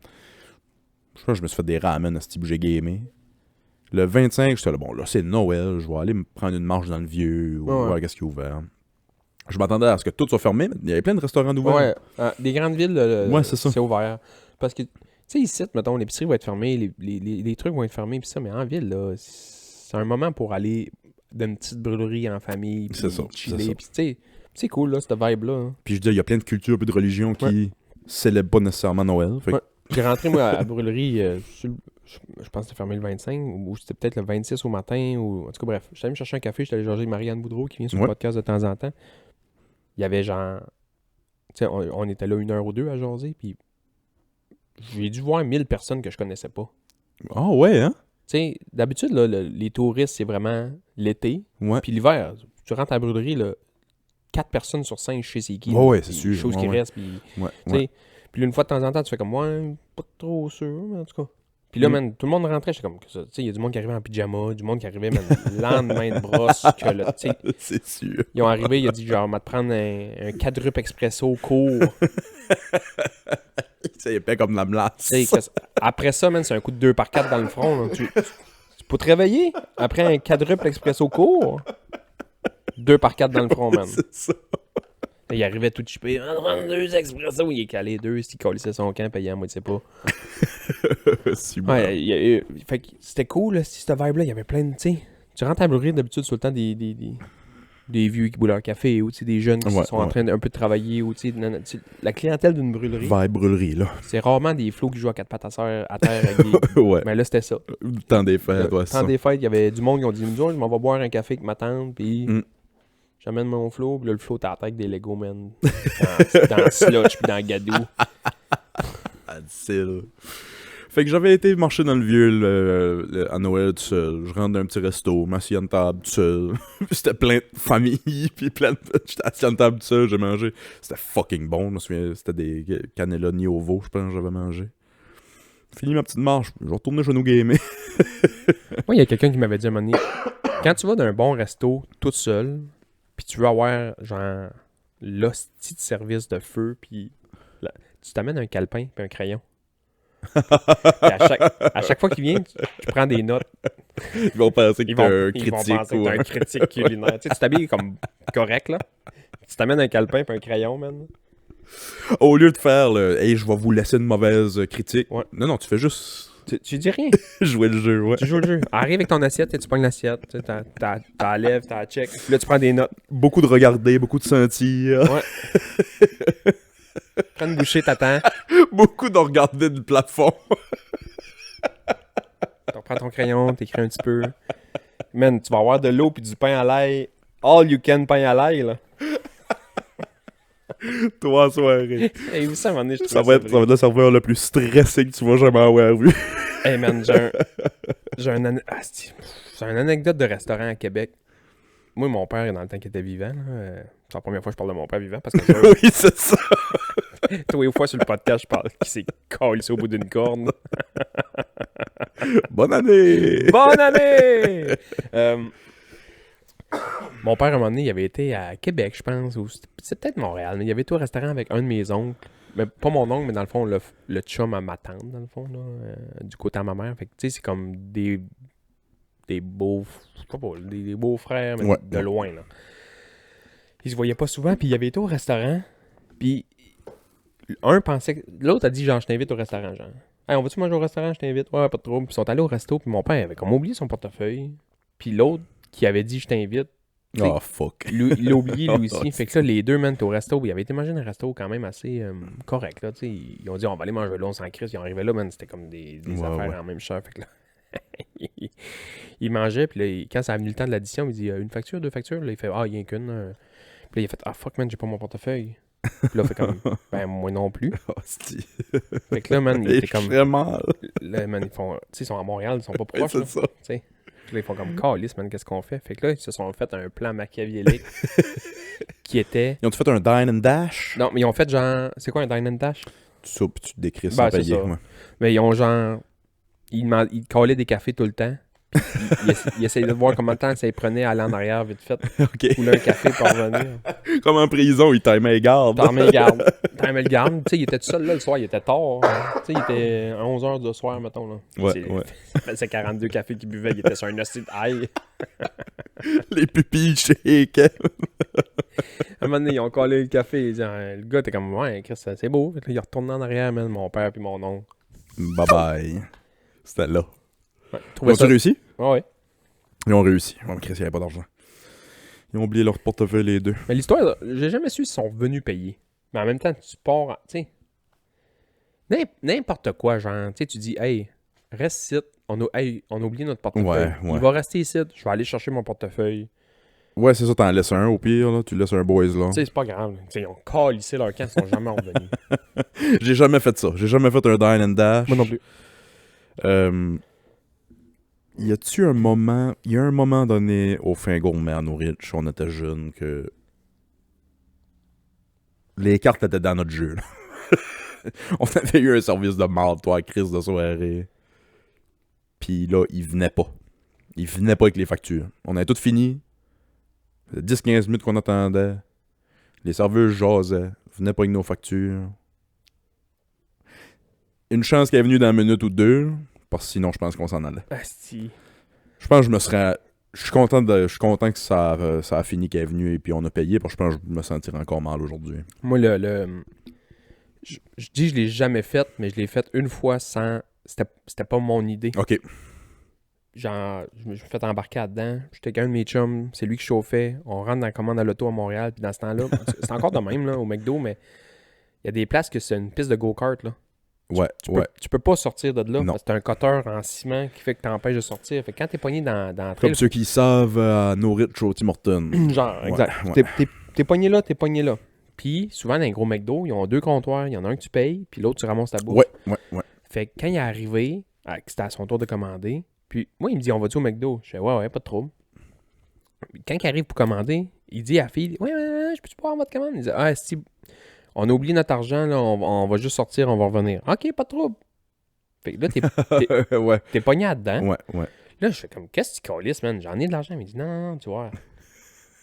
je pense que je me suis fait des ramen à ce type, j'ai gamé. Le 25, j'étais là, bon, là, c'est Noël, je vais aller me prendre une marche dans le vieux, ou voir qu'est-ce qui est ouvert. Je m'attendais à ce que tout soit fermé, mais il y avait plein de restaurants ouverts. Ouais, des grandes villes, Ouais, c'est ça. c'est ouvert. Parce que, tu sais, ici, mettons, l'épicerie va être fermée, les trucs vont être fermés, pis ça, mais en ville, là, c'est un moment pour aller d'une petite brûlerie en famille, puis C'est ça, chiller, c'est ça. pis tu sais, c'est cool, là, cette vibe-là. Hein. Puis je dis, il y a plein de cultures et de religions qui célèbrent pas nécessairement Noël. Fait que- Ouais. J'ai rentré, moi, à la brûlerie, je pense que c'était fermé le 25, ou c'était peut-être le 26 au matin, ou en tout cas, bref. J'étais allé me chercher un café, j'étais allé jaser avec Marianne Boudreau, qui vient sur le podcast de temps en temps. Il y avait genre... Tu sais, on était là 1 heure ou 2 à jaser, puis j'ai dû voir 1000 personnes que je connaissais pas. Ah ouais, hein? Tu sais, d'habitude, là, les touristes, c'est vraiment l'été. Ouais. Puis l'hiver, tu rentres à la brûlerie, là, 4 personnes sur 5, je sais c'est qui. Ouais, là, c'est puis sûr. Chose qui Ouais. reste, puis... Ouais. Tu sais, puis là, une fois de temps en temps, tu fais comme, ouais, pas trop sûr, mais en tout cas. Puis là, man, tout le monde rentrait, j'étais comme, tu sais, il y a du monde qui arrivait en pyjama, du monde qui arrivait, man, le lendemain de brosse, que là, tu sais, C'est sûr. ils ont arrivé, il a dit, genre, on va te prendre un quadruple expresso court. C'est épais comme la melasse. Tu sais, après ça, man, c'est un coup de 2x4 dans le front, là. Tu peux te réveiller après un quadruple expresso court. 2x4 dans le front, man. C'est ça. Et il arrivait tout chippé. On va prendre 2 expressos. Il est calé 2, s'il collissait son camp, payant, moi, tu sais pas. Si bon. Ouais, fait que c'était cool, là, cette vibe-là. Il y avait plein de. Tu sais, tu rentres à brûler d'habitude sur le temps des des vieux qui boivent leur café ou des jeunes qui Ouais, sont en train d'un peu de travailler ou la clientèle d'une brûlerie. Vibe brûlerie, là. C'est rarement des flots qui jouent à quatre pattes à terre avec des... Ouais. Mais là, c'était ça. Le temps des fêtes, ouais, c'est Temps ça. des fêtes, il y avait du monde qui ont dit, je m'en vais boire un café avec ma tante, puis j'amène mon flow, puis là, le flow t'attaque avec des Lego, man. Dans Sludge, puis dans Gadou. Ah, difficile. Fait que j'avais été marcher dans le vieux à Noël tout seul. Je rentre dans un petit resto, m'assis à une table tout seul. C'était plein de familles, puis plein de... J'étais assis à une table tout seul, j'ai mangé. C'était fucking bon, je me souviens. C'était des cannelloni au veau, je pense que j'avais mangé. Fini ma petite marche, je vais retourner chez nous gamer. Moi, il y a quelqu'un qui m'avait dit à un moment donné, quand tu vas dans un bon resto tout seul, puis tu veux avoir, genre, l'hostie de service de feu, puis tu t'amènes un calepin puis un crayon. Puis à chaque fois qu'il vient, tu prends des notes. Ils vont penser que t'es un Ils vont critique. penser que t'es un critique culinaire. Tu sais, tu t'habilles comme correct, là. Tu t'amènes un calepin puis un crayon, man. Au lieu de faire le « Hey, je vais vous laisser une mauvaise critique Ouais. », non, tu fais juste Tu dis rien. jouer le jeu, ouais. Tu joues le jeu. Arrive avec ton assiette, tu pognes l'assiette, tu t'as lèves, t'as check. Puis là, tu prends des notes. Beaucoup de regarder, beaucoup de sentir. Ouais. Prends une bouchée, t'attends. Beaucoup de regarder du plafond. Tu reprends ton crayon, t'écris un petit peu. Man, tu vas avoir de l'eau puis du pain à l'ail. All you can pain à l'ail, là. Toi, en soirée. Hey, vous savez, à un moment donné, je Ça trouvais va être le serveur le plus stressé que tu vas jamais avoir vu. Hey, man, j'ai une anecdote de restaurant à Québec. Moi, mon père, dans le temps qu'il était vivant, là, c'est la première fois que je parle de mon père vivant parce que Oui, c'est ça. tous les fois sur le podcast, je parle qu'il s'est collé au bout d'une corne. Bonne année! Bonne année! Mon père, à un moment donné, il avait été à Québec, je pense, ou c'est peut-être Montréal, mais il avait été au restaurant avec un de mes oncles. Mais pas mon oncle, mais dans le fond, le chum à ma tante, dans le fond, là, du côté à ma mère. Fait que, tu sais, c'est comme des beaux... Je sais pas, des beaux frères, mais Ouais. de loin, là. Ils se voyaient pas souvent, puis il avait été au restaurant, puis un pensait que... L'autre a dit, genre, je t'invite au restaurant, genre. Hey, on va-tu manger au restaurant? Je t'invite. Ouais, pas de trouble. Puis ils sont allés au resto, puis mon père avait comme oublié son portefeuille. Puis l'autre qui avait dit, je t'invite, Oh, fuck. lui, il l'a oublié lui Oh, aussi. Fait que là, les deux, man, étaient au resto. Il avait été manger dans un resto quand même assez correct, là, tu sais. Ils ont dit, on va aller manger là, on s'en crisse. Ils sont arrivés là, man, c'était comme des Ouais, affaires ouais. en même chair. Fait que là, il mangeait, puis là, quand ça a venu le temps de l'addition, il dit, une facture, deux factures? Là, il fait, il y en a qu'une. Puis là, il a fait, fuck, man, j'ai pas mon portefeuille. Puis là, fait comme, ben, moi non plus. Hostie. Fait que là, man, il Et était je comme, ferais mal. là, man, ils font, tu sais, ils sont à Montréal, ils sont pas Ouais, proches, c'est là, ça. tu sais. Puis là, ils font comme, calice, man, qu'est-ce qu'on fait? Fait que là, ils se sont fait un plan machiavélique qui était... Ils ont fait un dine and dash? Non, mais ils ont fait genre... C'est quoi un dine and dash? Tu soupes, puis tu te décris Ben, sans c'est payer. ça. Ouais. Mais ils ont genre... Ils collaient des cafés tout le temps. Puis ils essayaient de voir combien de temps ça les prenait à aller en arrière vite fait. OK. Couler un café pour revenir. Comme en prison, ils timaient les gardes. T'en mets le garde. T'en mets le garde. Tu sais, il était tout seul là le soir. Il était tard. Tu sais, il était 11h du soir, mettons. Là. Ouais, ouais. Ça faisait 42 cafés qu'il buvait. Il était sur un hostie de haille. Les pupilles shake. À un moment donné, ils ont collé le café. Le gars était comme, ouais, Chris, c'est beau. Fait que là, il retourne en arrière, man, mon père puis mon oncle. Bye bye. C'était là. Ouais, Ont-ils réussi? Ouais. Ils ont réussi. Ouais, mais Chris, il n'y avait pas d'argent. Ils ont oublié leur portefeuille, les deux. Mais l'histoire, j'ai jamais su s'ils sont venus payer. Mais en même temps, tu pars, tu sais, n'importe quoi, genre, tu sais, tu dis, hey, reste ici, on a oublié notre portefeuille. Ouais, ouais. Il va rester ici, je vais aller chercher mon portefeuille. Ouais, c'est ça, t'en laisses un au pire, là. Tu laisses un boys, là. Tu sais, c'est pas grave. Tu sais, ils ont calissé leur camp, ils sont jamais revenus. J'ai jamais fait ça. J'ai jamais fait un dine and dash. Moi non plus. Y a-tu un moment... Il y a un moment donné au fin gourmet à Norwich, on était jeunes, que... Les cartes étaient dans notre jeu, là. On avait eu un service de marde, toi, à crise de soirée. Puis là, il venait pas. Il venait pas avec les factures. On avait tout fini. 10-15 minutes qu'on attendait. Les serveuses jasaient. Venaient pas avec nos factures. Une chance qu'elle est venue dans une minute ou deux. Parce que sinon, je pense qu'on s'en allait. Asti. Je pense que je me serais... Je suis content que ça a fini qu'elle est venue et puis on a payé. Parce que je pense que je me sentirais encore mal aujourd'hui. Moi, je dis je l'ai jamais fait, mais je l'ai fait une fois sans... C'était pas mon idée. OK. genre, je me suis fait embarquer là-dedans. J'étais avec un de mes chums, c'est lui qui chauffait. On rentre dans la commande à l'auto à Montréal, puis dans ce temps-là, c'est encore de même, là, au McDo, mais il y a des places que c'est une piste de go-kart, là. Ouais, Tu peux pas sortir de là, Non. parce que t'as un cutter en ciment qui fait que t'empêches de sortir. Fait que quand t'es pogné dans la Comme trail, ceux qui savent à Norwich au Tim Hortons. genre, Ouais, exact. ouais. T'es pogné là, t'es pogné là. Puis, souvent, dans les gros McDo, ils ont 2 comptoirs. Il y en a un que tu payes, puis l'autre, tu ramasses ta bouffe. Ouais. Fait que quand il est arrivé, c'était à son tour de commander, puis moi, il me dit, on va-tu au McDo? Je fais, ouais, pas de trouble. Puis quand il arrive pour commander, il dit à la fille, ouais, je peux-tu pas avoir votre commande? Il dit, si on a oublié notre argent, là, on va juste sortir, on va revenir. OK, pas de trouble. Fait que là, Ouais, t'es pogné là-dedans. ouais. Là, je fais comme, qu'est-ce que tu calisses, man? J'en ai de l'argent. Il me dit, non, tu vois. Là,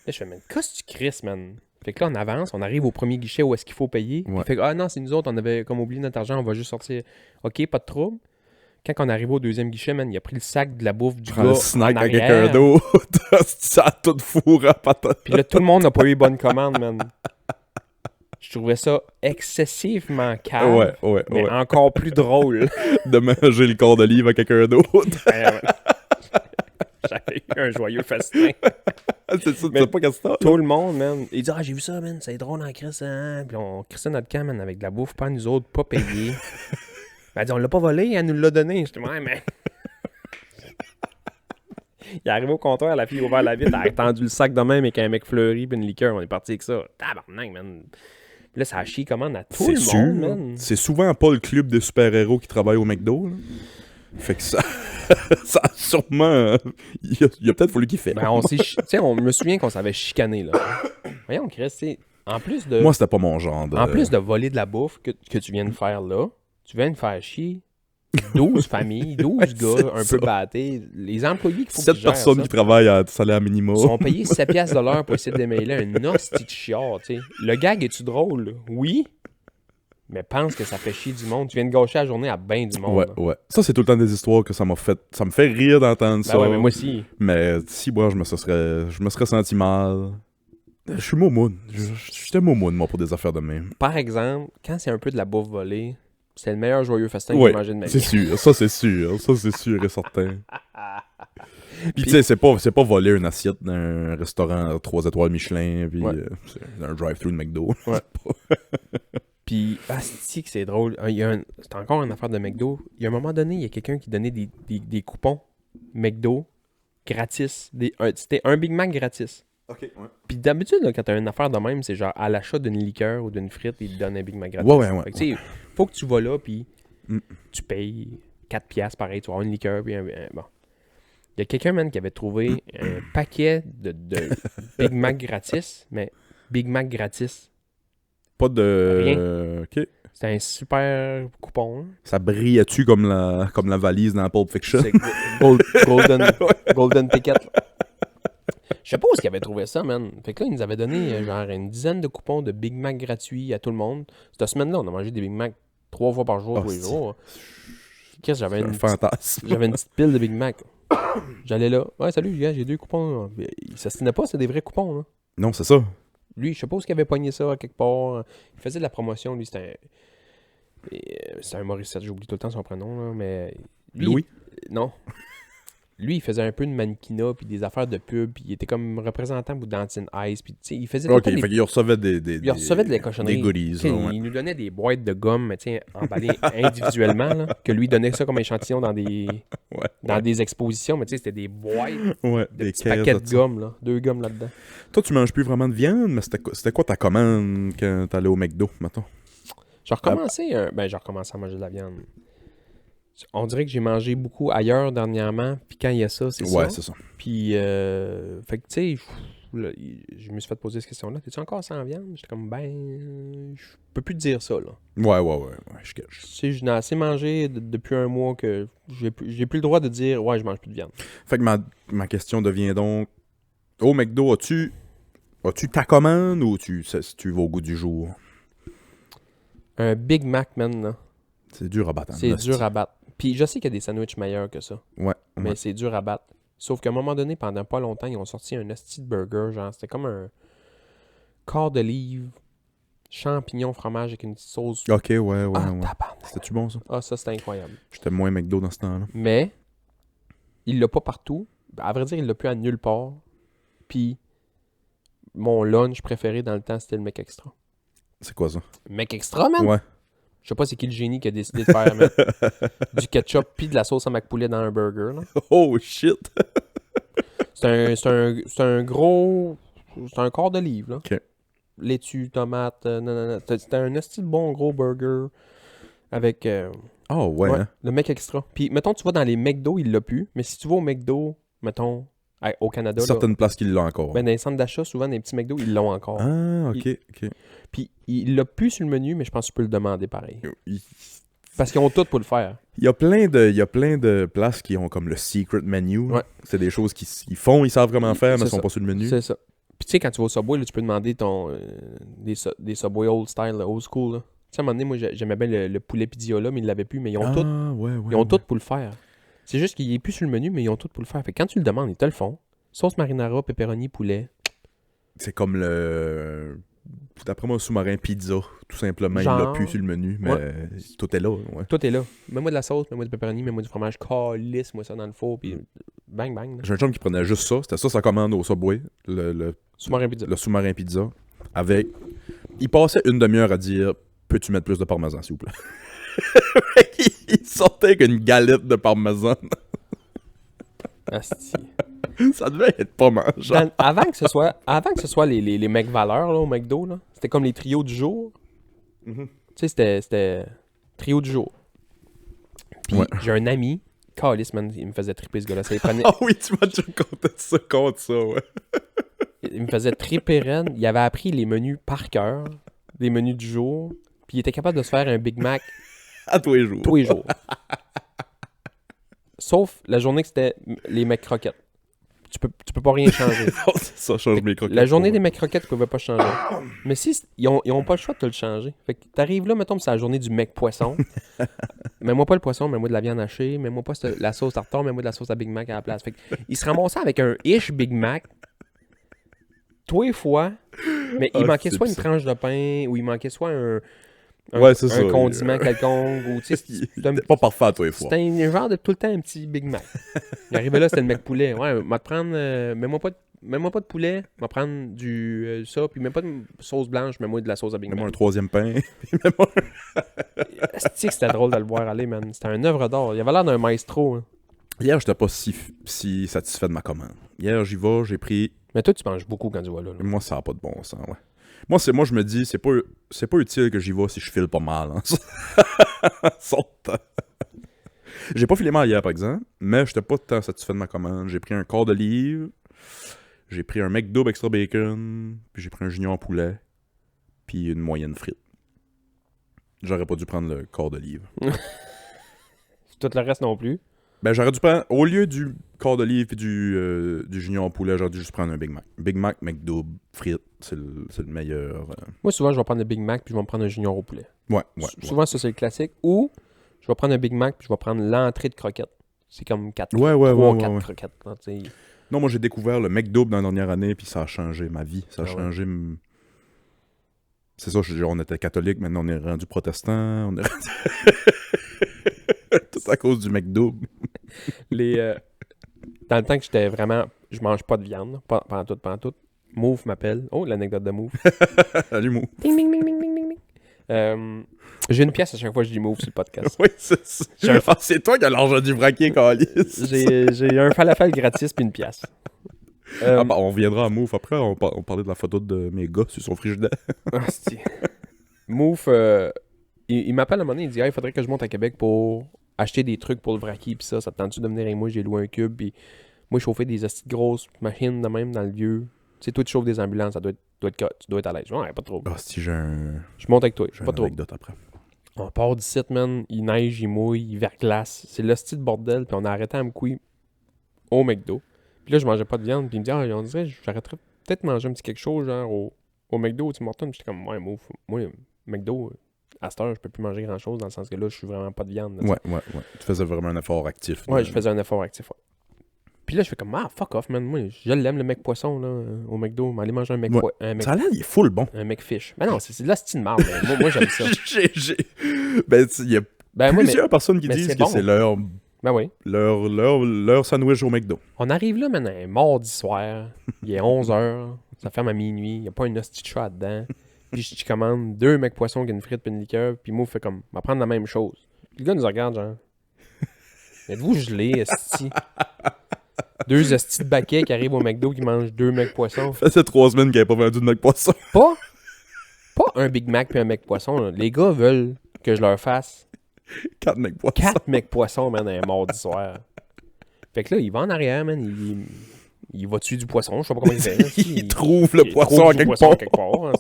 je fais, man, qu'est-ce que tu crisses, man? Fait que là, on avance, on arrive au premier guichet où est-ce qu'il faut payer. Ouais. Il fait, non, c'est nous autres, on avait comme oublié notre argent, on va juste sortir. OK, pas de trouble. Quand on arrive au deuxième guichet, man, il a pris le sac de la bouffe du Prends gars le snack en à quelqu'un arrière. d'autre. Ça a tout fourré à patate. Puis là, tout le monde n'a pas eu bonne commande, man. Je trouvais ça excessivement calme, mais encore plus drôle. De manger le corps d'olive à quelqu'un d'autre. J'avais eu un joyeux festin. C'est ça, tu Mais sais pas qu'est-ce que c'est. Tout le monde, man. Il dit, j'ai vu ça, man. C'est drôle en crise, hein. Puis on crissait notre camp, man, avec de la bouffe, pas nous autres, pas payé. Elle dit, on l'a pas volé, elle nous l'a donné. J'étais, ouais, mais. Il est arrivé au comptoir, la fille a ouvert la vitre, elle a tendu le sac de même avec un mec fleuri puis une liqueur. On est parti avec ça. Tabarnak, man. Puis là, ça a chié commande à tout le sûr. monde, man. C'est souvent pas le club des super-héros qui travaille au McDo. Là. Fait que ça. Ça a sûrement. Il a peut-être fallu qu'il fait. Ben, on me souvient qu'on s'avait chicané, là. Voyons, Chris, c'est. En plus de. Moi, c'était pas mon genre. En plus de voler de la bouffe que tu viens de faire là, tu viens de faire chier 12 familles, 12 gars un peu battés. Les employés qui font 7 personnes qui travaillent à salaire minimum. sont payés 7 piastres de l'heure pour essayer de démêler un hostie de chiard, tu sais. Le gag, est-tu drôle? Oui. Mais pense que ça fait chier du monde. Tu viens de gâcher la journée à ben du monde. Ouais. Ça, c'est tout le temps des histoires que ça m'a fait. Ça me fait rire d'entendre ça. Ouais, mais moi aussi. Mais si moi, je me serais senti mal. Je suis moumoune. J'étais moumoune, moi, pour des affaires de même. Par exemple, quand c'est un peu de la bouffe volée, c'est le meilleur joyeux festin que j'ai mangé de ma vie. C'est sûr. Ça, c'est sûr. Ça, c'est sûr et certain. Puis tu sais, c'est pas voler une assiette d'un restaurant 3 étoiles Michelin, puis c'est un drive-thru de McDo. Ouais. Puis, asti que c'est drôle. C'est encore une affaire de McDo. Il y a un moment donné, il y a quelqu'un qui donnait des coupons McDo gratis. C'était un Big Mac gratis. Ok, ouais. Puis d'habitude, là, quand t'as une affaire de même, c'est genre à l'achat d'une liqueur ou d'une frite, ils te donnent un Big Mac gratis. Ouais. Fait que, tu sais, faut que tu vas là, puis Mm. tu payes 4 piastres, pareil, tu vas avoir une liqueur, puis bon. Il y a quelqu'un, man, qui avait trouvé un paquet de Big Mac gratis, mais Big Mac gratis. Pas de... Ok. C'était un super coupon. Hein. Ça brillait-tu comme la valise dans Pulp Fiction? C'est Golden Ticket. Je sais pas où est-ce qu'ils avaient trouvé ça, man. Fait que là, ils nous avaient donné genre une dizaine de coupons de Big Mac gratuits à tout le monde. Cette semaine-là, on a mangé des Big Mac 3 fois par jour, tous les jours. Qu'est-ce que j'avais un fantasme. J'avais une petite pile de Big Mac. J'allais là. Ouais, salut, gars, j'ai 2 coupons. Il s'astinait pas, c'est des vrais coupons, là. Non, c'est ça. Lui, je sais pas où est-ce qu'il avait pogné ça à quelque part. Il faisait de la promotion, lui, c'était un humoriste, j'oublie tout le temps son prénom, là, mais... Lui, Louis? Non. Lui, il faisait un peu de mannequinat, puis des affaires de pub, puis il était comme représentant pour Dancing Ice, puis tu sais, il faisait... Ok, fait qu'il recevait il recevait de la cochonnerie. Des goodies. Tu sais, il nous donnait des boîtes de gomme, mais tu sais, emballées individuellement, là, que lui donnait ça comme échantillon dans des expositions, mais tu sais, c'était des boîtes de des petits paquets de gomme, là. 2 gommes là-dedans. Toi, tu manges plus vraiment de viande, mais c'était quoi ta commande quand t'allais au McDo, mettons? J'ai recommencé à manger de la viande. On dirait que j'ai mangé beaucoup ailleurs dernièrement, puis quand il y a ça, c'est ça. Ouais, c'est ça. Puis, fait que tu sais, je me suis fait poser cette question-là. T'es-tu encore sans viande? J'étais comme, je peux plus te dire ça, là. Ouais, je cache. Tu sais, je n'ai assez mangé depuis un mois que j'ai plus le droit de dire, ouais, je mange plus de viande. Fait que ma question devient donc, au McDo, as-tu ta commande ou tu vas au goût du jour? Un Big Mac, man, là. C'est dur à battre. C'est dur à battre. Puis je sais qu'il y a des sandwichs meilleurs que ça. Ouais. Mais c'est dur à battre. Sauf qu'à un moment donné, pendant pas longtemps, ils ont sorti un hostie de burger. Genre, c'était comme un quart de livre, champignons, fromage avec une petite sauce. Ok, ouais. Tabarnak. C'était-tu bon, ça? Ah, ça, c'était incroyable. J'étais moins McDo dans ce temps-là. Mais, il l'a pas partout. À vrai dire, il l'a plus à nulle part. Puis, mon lunch préféré dans le temps, c'était le mec extra. C'est quoi ça? Mec extra, man? Ouais. Je sais pas c'est qui le génie qui a décidé de faire mettre du ketchup puis de la sauce à McPoulet dans un burger, là. Oh shit! C'est un gros... C'est un quart de livre, là. Ok. Laitue, tomate, non. C'était un esti de bon gros burger avec... Oh ouais, ouais, hein? le mec extra. Puis, mettons, tu vas dans les McDo, il l'a plus. Mais si tu vas au McDo, mettons, au Canada, là, Certaines places qui l'ont encore. ben, dans les centres d'achat, souvent, dans les petits McDo, ils l'ont encore. Ah, ok. Puis, il l'a plus sur le menu, mais je pense que tu peux le demander pareil. Il Parce qu'ils ont tout pour le faire. y a plein de places qui ont comme le secret menu. Ouais. C'est des choses qu'ils font, ils savent comment faire, mais C'est ils sont ça. pas sur le menu. C'est ça. Puis tu sais, quand tu vas au Subway, là, tu peux demander des Subway old style, là, old school. Là. Tu sais, à un moment donné, moi, j'aimais bien le poulet pizza là, mais ils l'avaient plus. Mais ils ont tout. Ouais, Ils ont tout pour le faire. C'est juste qu'il est plus sur le menu, mais ils ont tout pour le faire. Fait que quand tu le demandes, ils te le font. Sauce marinara, pepperoni, poulet. C'est comme le... D'après moi, un sous-marin pizza, tout simplement. Genre. Il l'a plus sur le menu, mais tout est là. Ouais. Tout est là. Mets-moi de la sauce, mets-moi du pepperoni, mets-moi du fromage. Calisse-moi ça dans le four, puis bang, bang. là. J'ai un chum qui prenait juste ça. C'était ça sa commande au Subway, le Sous-marin pizza. sous-marin pizza. Avec... Il passait une demi-heure à dire « Peux-tu mettre plus de parmesan, s'il vous plaît? » Il sortait avec une galette de parmesan. Asti. Ça devait être pas mangeable. Avant que ce soit les mecs valeurs là, au McDo, là, c'était comme les trios du jour. Mhm. Tu sais, c'était trio du jour. Puis Ouais. j'ai un ami, Calis, man, il me faisait triper ce gars-là. Ça, il, prenait, Ah oui, tu m'as déjà conté ça contre ça, ouais. il me faisait triper raide. Il avait appris les menus par cœur, les menus du jour. Puis il était capable de se faire un Big Mac À tous les jours. tous les jours. Sauf la journée que c'était les mecs croquettes. Tu peux pas rien changer. Non, c'est ça, change mes croquettes. La journée pour des mecs croquettes, tu pouvais pas changer. Mais si ils ont pas le choix de te le changer. Fait que t'arrives là, mettons, c'est la journée du mec poisson. Mets-moi pas le poisson, mets-moi de la viande hachée. Mets-moi pas la sauce tartare, mets-moi de la sauce à Big Mac à la place. Fait que il se ramassait avec un ish Big Mac. Tous les fois. Mais il Ah, manquait c'est soit une ça. tranche de pain, ou il manquait soit Ouais, c'est ça. un condiment quelconque. Ou, tu sais, Il était pas parfait à tous les fois. c'était un genre de tout le temps un petit Big Mac. Il arrivait là, c'était le mec poulet. Ouais, m'a te prendre. Mets-moi pas de poulet, m'a prendre du ça, puis mets pas de sauce blanche, mets-moi de la sauce à Big Mets-moi un Mac. troisième pain. Puis mets-moi Asti que c'était drôle de le voir aller, man. C'était un œuvre d'art. Il avait l'air d'un maestro. Hein. Hier, j'étais pas si satisfait de ma commande. Hier, j'y vais, j'ai pris... Mais toi, tu manges beaucoup quand tu vas là. là. Moi, ça a pas de bon sens, ouais. Moi, je me dis, c'est pas utile que j'y vais si je file pas mal. Hein. J'ai pas filé mal hier, par exemple, mais j'étais pas tant satisfait de ma commande. J'ai pris un quart de livre, j'ai pris un McDouble extra bacon, puis j'ai pris un junior poulet, puis une moyenne frite. J'aurais pas dû prendre le quart de livre. Tout le reste non plus. Ben, j'aurais dû prendre, au lieu du quart de livre et du junior poulet, j'aurais dû juste prendre un Big Mac. Big Mac, McDouble, frites, c'est le meilleur. Moi, souvent, je vais prendre le Big Mac puis je vais me prendre un junior au poulet. Ouais. Souvent, ça, c'est le classique. Ou je vais prendre un Big Mac puis je vais prendre l'entrée de croquettes. C'est comme 4 Ouais. 3-4 croquettes. Là, tu sais. Non, moi j'ai découvert le McDouble dans la dernière année, puis ça a changé ma vie. Ça a Ah ouais. changé. C'est ça, on était catholique, maintenant on est rendu protestant. On est rendu... Tout à cause du McDouble. Dans le temps que j'étais vraiment. Je mange pas de viande. Là. Pas en tout. Move m'appelle. Oh, l'anecdote de Move. Salut, Mou. Ding, ding, ding, ding, ding, ding, ding. J'ai une pièce à chaque fois que je dis Move sur le podcast. Oui, c'est ça. Ah, c'est toi qui as l'argent du braquet, Calis. J'ai un falafel gratis puis une pièce. On reviendra à Move après. On parlait de la photo de mes gars sur son frigidaire. Hostie. Move, il m'appelle à un moment donné, il dit il faudrait que je monte à Québec pour acheter des trucs pour le vraquier, pis ça te tente-tu de venir avec moi? J'ai loué un cube, puis moi, je chauffais des hosties de grosses machines de même dans le vieux. Tu sais, toi, tu chauffes des ambulances, tu dois être à l'aise. Ouais, pas trop. Ah, si j'ai un. Je monte avec toi, J'ai pas une trop. anecdote après. On part d'ici, man, il neige, il mouille, il verglace. C'est l'hostie de bordel, puis on a arrêté à me couiller au McDo. Puis là, je mangeais pas de viande, puis il me dit on dirait, j'arrêterais peut-être de manger un petit quelque chose, genre au McDo, au Tim Hortons. J'étais comme, ouais, moi, McDo, à cette heure, je peux plus manger grand-chose, dans le sens que là, je suis vraiment pas de viande. Là, Ouais. Tu faisais vraiment un effort actif. ouais, je faisais un effort actif. Ouais. Puis là, je fais comme, fuck off, man. Moi, je l'aime, le mec poisson, là, au McDo. Mais aller manger un mec, Ouais. Ça a l'air, il est full bon. un mec fish. Mais non, c'est de la style marde. Moi, j'aime ça. Ben, il y a Ben, moi, plusieurs personnes qui mais disent c'est que bon. c'est leur Ben oui. Leur sandwich au McDo. On arrive là, man, un mardi soir. Il est 11h. Ça ferme à minuit. Il n'y a pas une hostie de chat dedans. Puis je commande 2 mecs poissons avec une frite puis une liqueur. Puis moi, fait comme, on va prendre la même chose. Puis le gars nous regarde, genre. Êtes-vous gelé, esti? 2 hosties de baquets qui arrivent au McDo qui mangent 2 mecs poissons. Ça fait 3 semaines qu'il n'avait pas vendu de McPoisson. Pas un Big Mac puis un mec poisson. Là. Les gars veulent que je leur fasse 4 McPoissons. 4 mecs poissons, man, un mardi soir. Fait que là, il va en arrière, man. Il va tuer du poisson. Je sais pas comment il fait. Là, Il trouve le poisson à quelque part. Hein,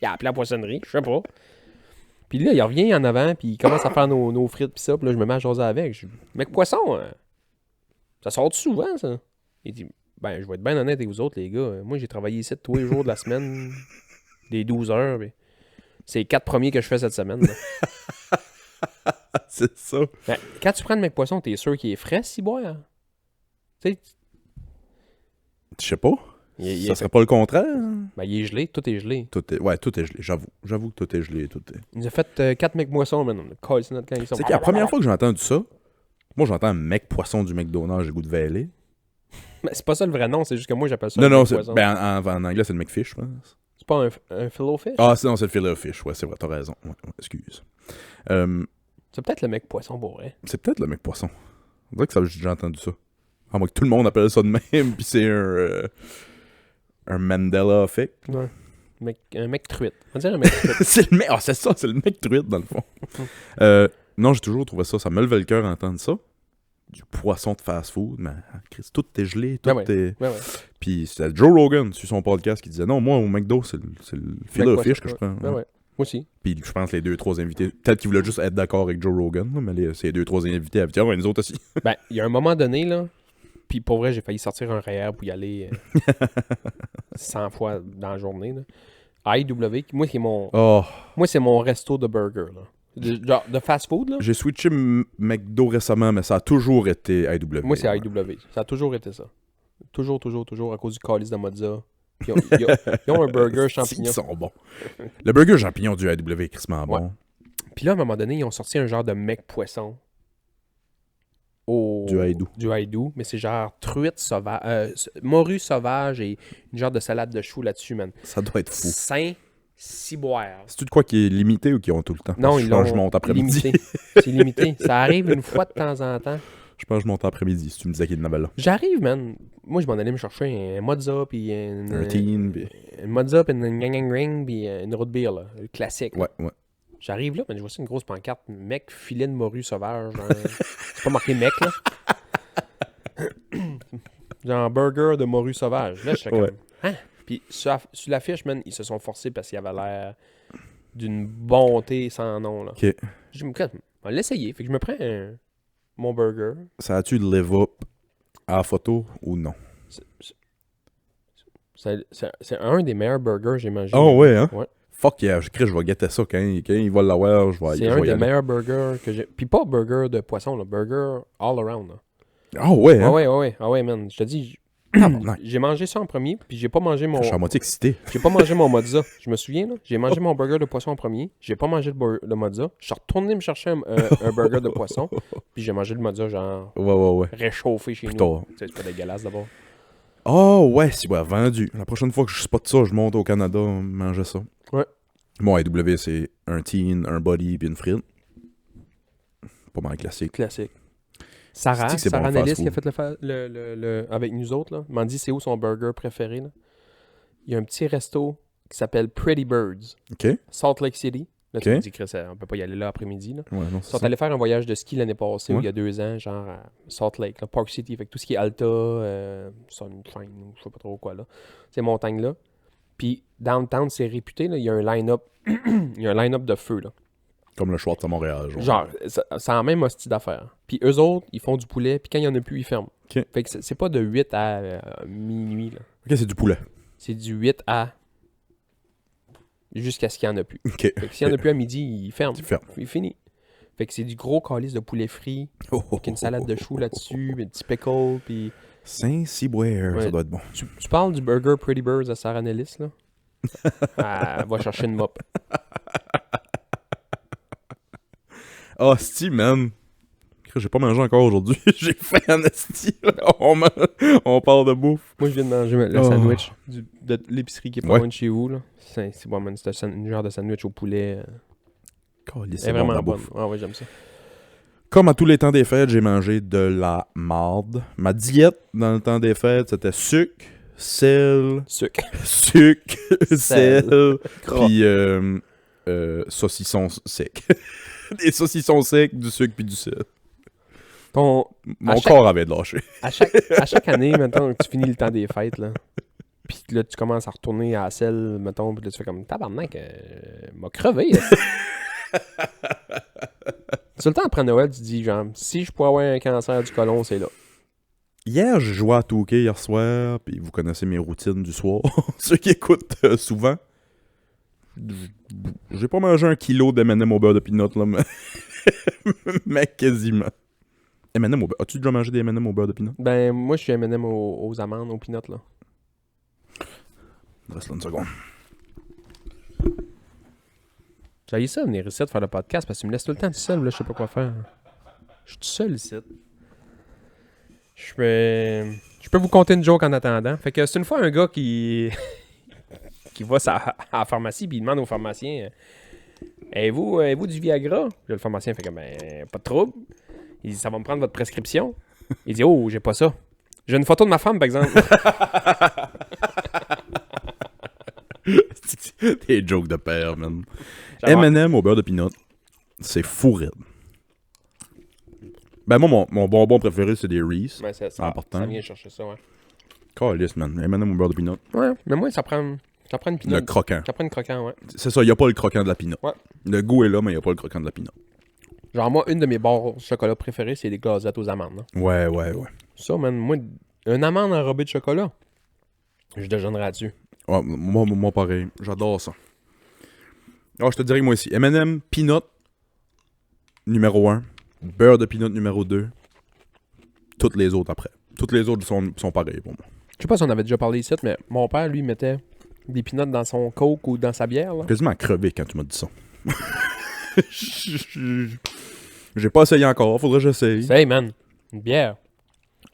il a appelé la poissonnerie. Je sais pas. Puis là, il revient en avant, puis il commence à faire nos frites, puis ça. Puis là, je me mets à jaser avec. Je dis, mec poisson, ça sort souvent, ça? Il dit, ben, je vais être bien honnête avec vous autres, les gars. Moi, j'ai travaillé ici tous les jours de la semaine, des 12 heures. Mais c'est les 4 premiers que je fais cette semaine. Là. C'est ça. Ben, quand tu prends le mec poisson, t'es sûr qu'il est frais, si boire? Tu sais, Je sais pas. il Ça serait pas le contraire? ben, il est gelé, tout est gelé. Tout est gelé, j'avoue. J'avoue que tout est gelé. Il nous a fait 4 mecs poissons, man. On a collé sur notre camp. C'est que la première fois que j'ai entendu ça, moi j'entends un mec poisson du McDonald's, j'ai goût de valer. Mais c'est pas ça le vrai nom, c'est juste que moi j'appelle ça Non, le non, mec c'est, poisson. ben, en anglais c'est le McFish, je pense. C'est pas un filet fish? Ah, c'est le filet fish, ouais, c'est vrai, t'as raison. Ouais, excuse. C'est peut-être le mec poisson pour vrai. C'est peut-être le mec poisson. On dirait que j'ai déjà entendu ça. À moins que tout le monde appelle ça de même, puis c'est un Mandela effect. Ouais. Un mec truite. On dirait un mec truite. C'est le mec, c'est ça, c'est le mec truite dans le fond. Non, j'ai toujours trouvé ça, ça me levait le cœur d'entendre ça. Du poisson de fast-food, mais Chris, tout est gelé, tout Ouais, est... Ouais, ouais. Puis c'était Joe Rogan, sur son podcast, qui disait, non, moi, au McDo, c'est le filet Mec fish poisson, que je ouais. prends. Ouais, ouais. Moi aussi. Puis je pense les 2-3 invités, peut-être qu'ils voulaient juste être d'accord avec Joe Rogan, là, mais ces 2-3 invités avaient dit, ouais, nous autres aussi. Ben, il y a un moment donné, là, puis pour vrai, j'ai failli sortir un REER pour y aller 100 fois dans la journée, là. IW, moi, Oh, c'est mon resto de burger, là. Genre de fast-food, là. j'ai switché McDo récemment, mais ça a toujours été IW. Moi, c'est IW. Ça a toujours été ça. Toujours, à cause du calice de mozza. Ils ont un burger champignon. Ils sont bons. Le burger champignon du IW est crissement bon. Ouais. Puis là, à un moment donné, ils ont sorti un genre de mec poisson. Du haïdou. Du haïdou, mais c'est genre truite sauvage, morue sauvage et une genre de salade de choux là-dessus, man. Ça doit être fou. Saint ciboire. C'est-tu de quoi qui est limité ou qui ont tout le temps? Non, je ils pense l'ont que je monte après-midi. limité. C'est limité. Ça arrive une fois de temps en temps. Je pense que je monte après-midi si tu me disais qu'il y en avait là. J'arrive, man. Moi, je m'en allais me chercher un mozza, puis Un teen, puis... un mozza, puis une gang ring, puis une root beer, là. Le classique. Ouais, ouais. J'arrive là, mais je vois ça une grosse pancarte. Mec, filet de morue sauvage. C'est pas marqué mec, là. Genre burger de morue sauvage. Là, je suis comme, Ouais. hein? Puis sur l'affiche, man, ils se sont forcés parce qu'il avait l'air d'une bonté sans nom, là. Ok. Je me dis, on va l'essayer. Fait que je me prends mon burger. Ça a-tu live up à la photo ou non? C'est un des meilleurs burgers que j'ai mangé. Oh ouais, hein? Ouais. Fuck yeah, je vais guetter ça quand il va l'avoir, je vais C'est je un vais y des aller. meilleurs burgers que j'ai. Puis pas burger de poisson, là. Burger all around, là. Oh ouais, hein? Ah ouais, man. Je te dis, Tabarnak. j'ai mangé ça en premier, puis j'ai pas mangé mon... Je suis à moitié excité. J'ai pas mangé mon mozza. Je me souviens, là. J'ai mangé mon burger de poisson en premier. J'ai pas mangé le mozza. Je suis retourné me chercher un burger de poisson. Puis j'ai mangé le mozza, genre, Ouais. réchauffé chez Putain. nous. C'est pas dégueulasse d'abord. Oh ouais, si ouais, vendu. La prochaine fois que je spot ça, je monte au Canada manger ça. Ouais. Mon AW, c'est un teen, un body puis une frite. Pas mal classique. Classique. Sarah C'est-tu que c'est bon, le Nellis fast-food? qui a fait le avec nous autres, là, m'a dit c'est où son burger préféré, là. Il y a un petit resto qui s'appelle Pretty Birds. OK? Salt Lake City. Là, tu Ok. me dis, Chris, on peut pas y aller là après-midi, là. Ouais, non, Ils c'est sont ça. allés faire un voyage de ski l'année passée, Ouais. il y a 2 ans, genre à Salt Lake, là, Park City, fait que tout ce qui est Alta, Sunshine, ou je sais pas trop quoi, là, ces montagnes-là. Puis Downtown, c'est réputé, là, il y a un line-up il y a un line-up de feu, là. Comme le Schwartz à Montréal. Genre, c'est en même hostie d'affaires. Puis eux autres, ils font du poulet, puis quand il y en a plus, ils ferment. Ok. Fait que c'est pas de 8 à minuit, là. OK, c'est du poulet. C'est du 8 à... jusqu'à ce qu'il y en a plus. OK. Fait que s'il y en a plus à midi, ils ferment. Tu fermes. Il finit. Fait que c'est du gros calice de poulet frit, avec une salade de choux là-dessus, puis un petit pickle, puis... Saint-Cyboire, Ouais. ça doit être bon. Tu parles du burger Pretty Birds à Sarah Nellis, là? Elle va chercher une mop. Ah, si, man. J'ai pas mangé encore aujourd'hui. J'ai faim en esti. Là. On parle de bouffe. Moi, je viens de manger le sandwich de l'épicerie qui est pas Ouais. loin de chez vous. Là. C'est bon, man. C'est un genre de sandwich au poulet. Caliste, C'est bon, vraiment la bon. bouffe. Ah ouais, j'aime ça. Comme à tous les temps des fêtes, j'ai mangé de la marde. Ma diète dans le temps des fêtes, c'était sucre, sel, Sucre. sucre, Sel. sel, Gras. puis saucissons secs. Des saucissons secs, du sucre puis du sel. Ton, Mon chaque- corps avait lâché. à chaque année, mettons, que tu finis le temps des fêtes, là. Puis là, tu commences à retourner à la selle, mettons, puis là, tu fais comme tabarnak, m'a crevé. Tout le temps après Noël, tu dis, genre, si je pourrais avoir un cancer du côlon, c'est là. Hier, j'ai joué à Touquet hier soir, puis vous connaissez mes routines du soir. Ceux qui écoutent souvent. J'ai pas mangé 1 kilo d'M&M au beurre de pinot, là, mais, mais quasiment. M&M au beurre. As-tu déjà mangé des M&M au beurre de pinot? Ben, moi, je suis M&M aux amandes, aux peanuts, là. Reste là une seconde. J'ai ça, venir ici de faire le podcast, parce que tu me laisses tout le temps tout seul, là, je sais pas quoi faire. Je suis tout seul ici. Je peux vous conter une joke en attendant. Fait que c'est une fois un gars qui va à la pharmacie puis il demande au pharmacien Avez-vous du Viagra? Là, le pharmacien fait comme pas de trouble. Il dit ça va me prendre votre prescription. Il dit oh, j'ai pas ça. J'ai une photo de ma femme, par exemple. Des jokes de père, man. J'adore. M&M au beurre de pinot, c'est fou raide. Ben moi, mon bonbon préféré, c'est des Reese. Ouais, ça important. ça vient chercher ça, ouais. Caliste, man. M&M au beurre de pinot. Ouais, mais moi, ça prend une Le pinot. croquant. Ça prend une croquant, ouais. C'est ça, il n'y a pas le croquant de la pinot. Ouais. Le goût est là, mais il n'y a pas le croquant de la pinot. Genre, moi, une de mes barres au chocolat préférées, c'est des glacettes aux amandes. Hein. Ouais. Ça, man, moi, une amande enrobée de chocolat, je déjeunerai là-dessus. Ouais, moi, pareil. J'adore ça. Alors, je te dirais moi aussi. M&M peanut, numéro 1. Beurre de peanut, numéro 2. Toutes les autres après. Toutes les autres sont pareilles pour moi. Je sais pas si on avait déjà parlé ici, mais mon père, lui, mettait des peanuts dans son coke ou dans sa bière. Là. Quasiment crevé quand tu m'as dit ça. J'ai pas essayé encore. Faudrait que j'essaye. Hey, man, une bière.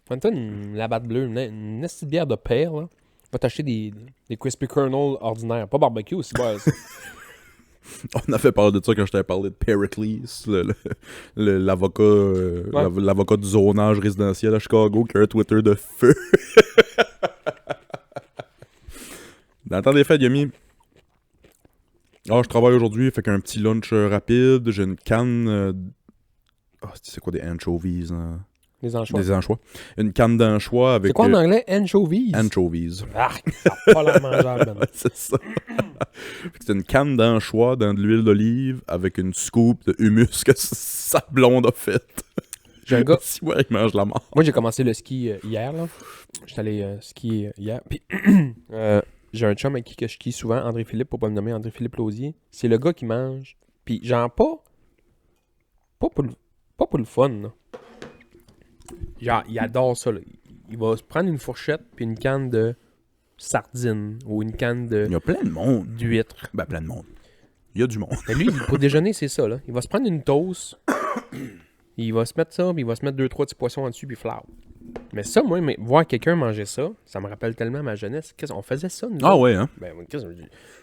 Prends-toi une Labatt bleue, une petite bière de père, là. Va t'acheter des Crispy Kernel ordinaires. Pas barbecue aussi, ouais. On a fait parler de ça quand je t'avais parlé de Pericles, l'avocat l'avocat du zonage résidentiel à Chicago qui a un Twitter de feu. Dans le temps des fêtes, il a mis je travaille aujourd'hui, fait qu'un petit lunch rapide, j'ai une canne c'est quoi des anchovies hein? Les anchois. Des anchois. Une canne d'anchois avec C'est quoi en anglais? Anchovies? anchovies. Ah, ça a pas l'air mangeable, man. C'est ça. C'est une canne d'anchois dans de l'huile d'olive avec une scoop de hummus que sa blonde a faite. J'ai un gars... Si ouais, il mange la mort. Moi, j'ai commencé le ski hier, là. J'étais allé skier hier. Puis, j'ai un chum avec qui que je skie souvent, André-Philippe, pour pas le nommer, André-Philippe Lausier. C'est le gars qui mange. Puis, genre, pas pour le fun, là. Genre, il adore ça, là. Il va se prendre une fourchette puis une canne de sardines ou une canne Il y a plein de monde. d'huîtres. Ben, plein de monde. Il y a du monde. Mais lui, pour déjeuner, c'est ça, là. Il va se prendre une toast, il va se mettre ça, puis il va se mettre 2-3 petits poissons en dessus, puis fleur. Mais ça, moi, voir quelqu'un manger ça, ça me rappelle tellement ma jeunesse. Qu'est-ce on faisait ça, nous? Ah ouais, hein? Ben,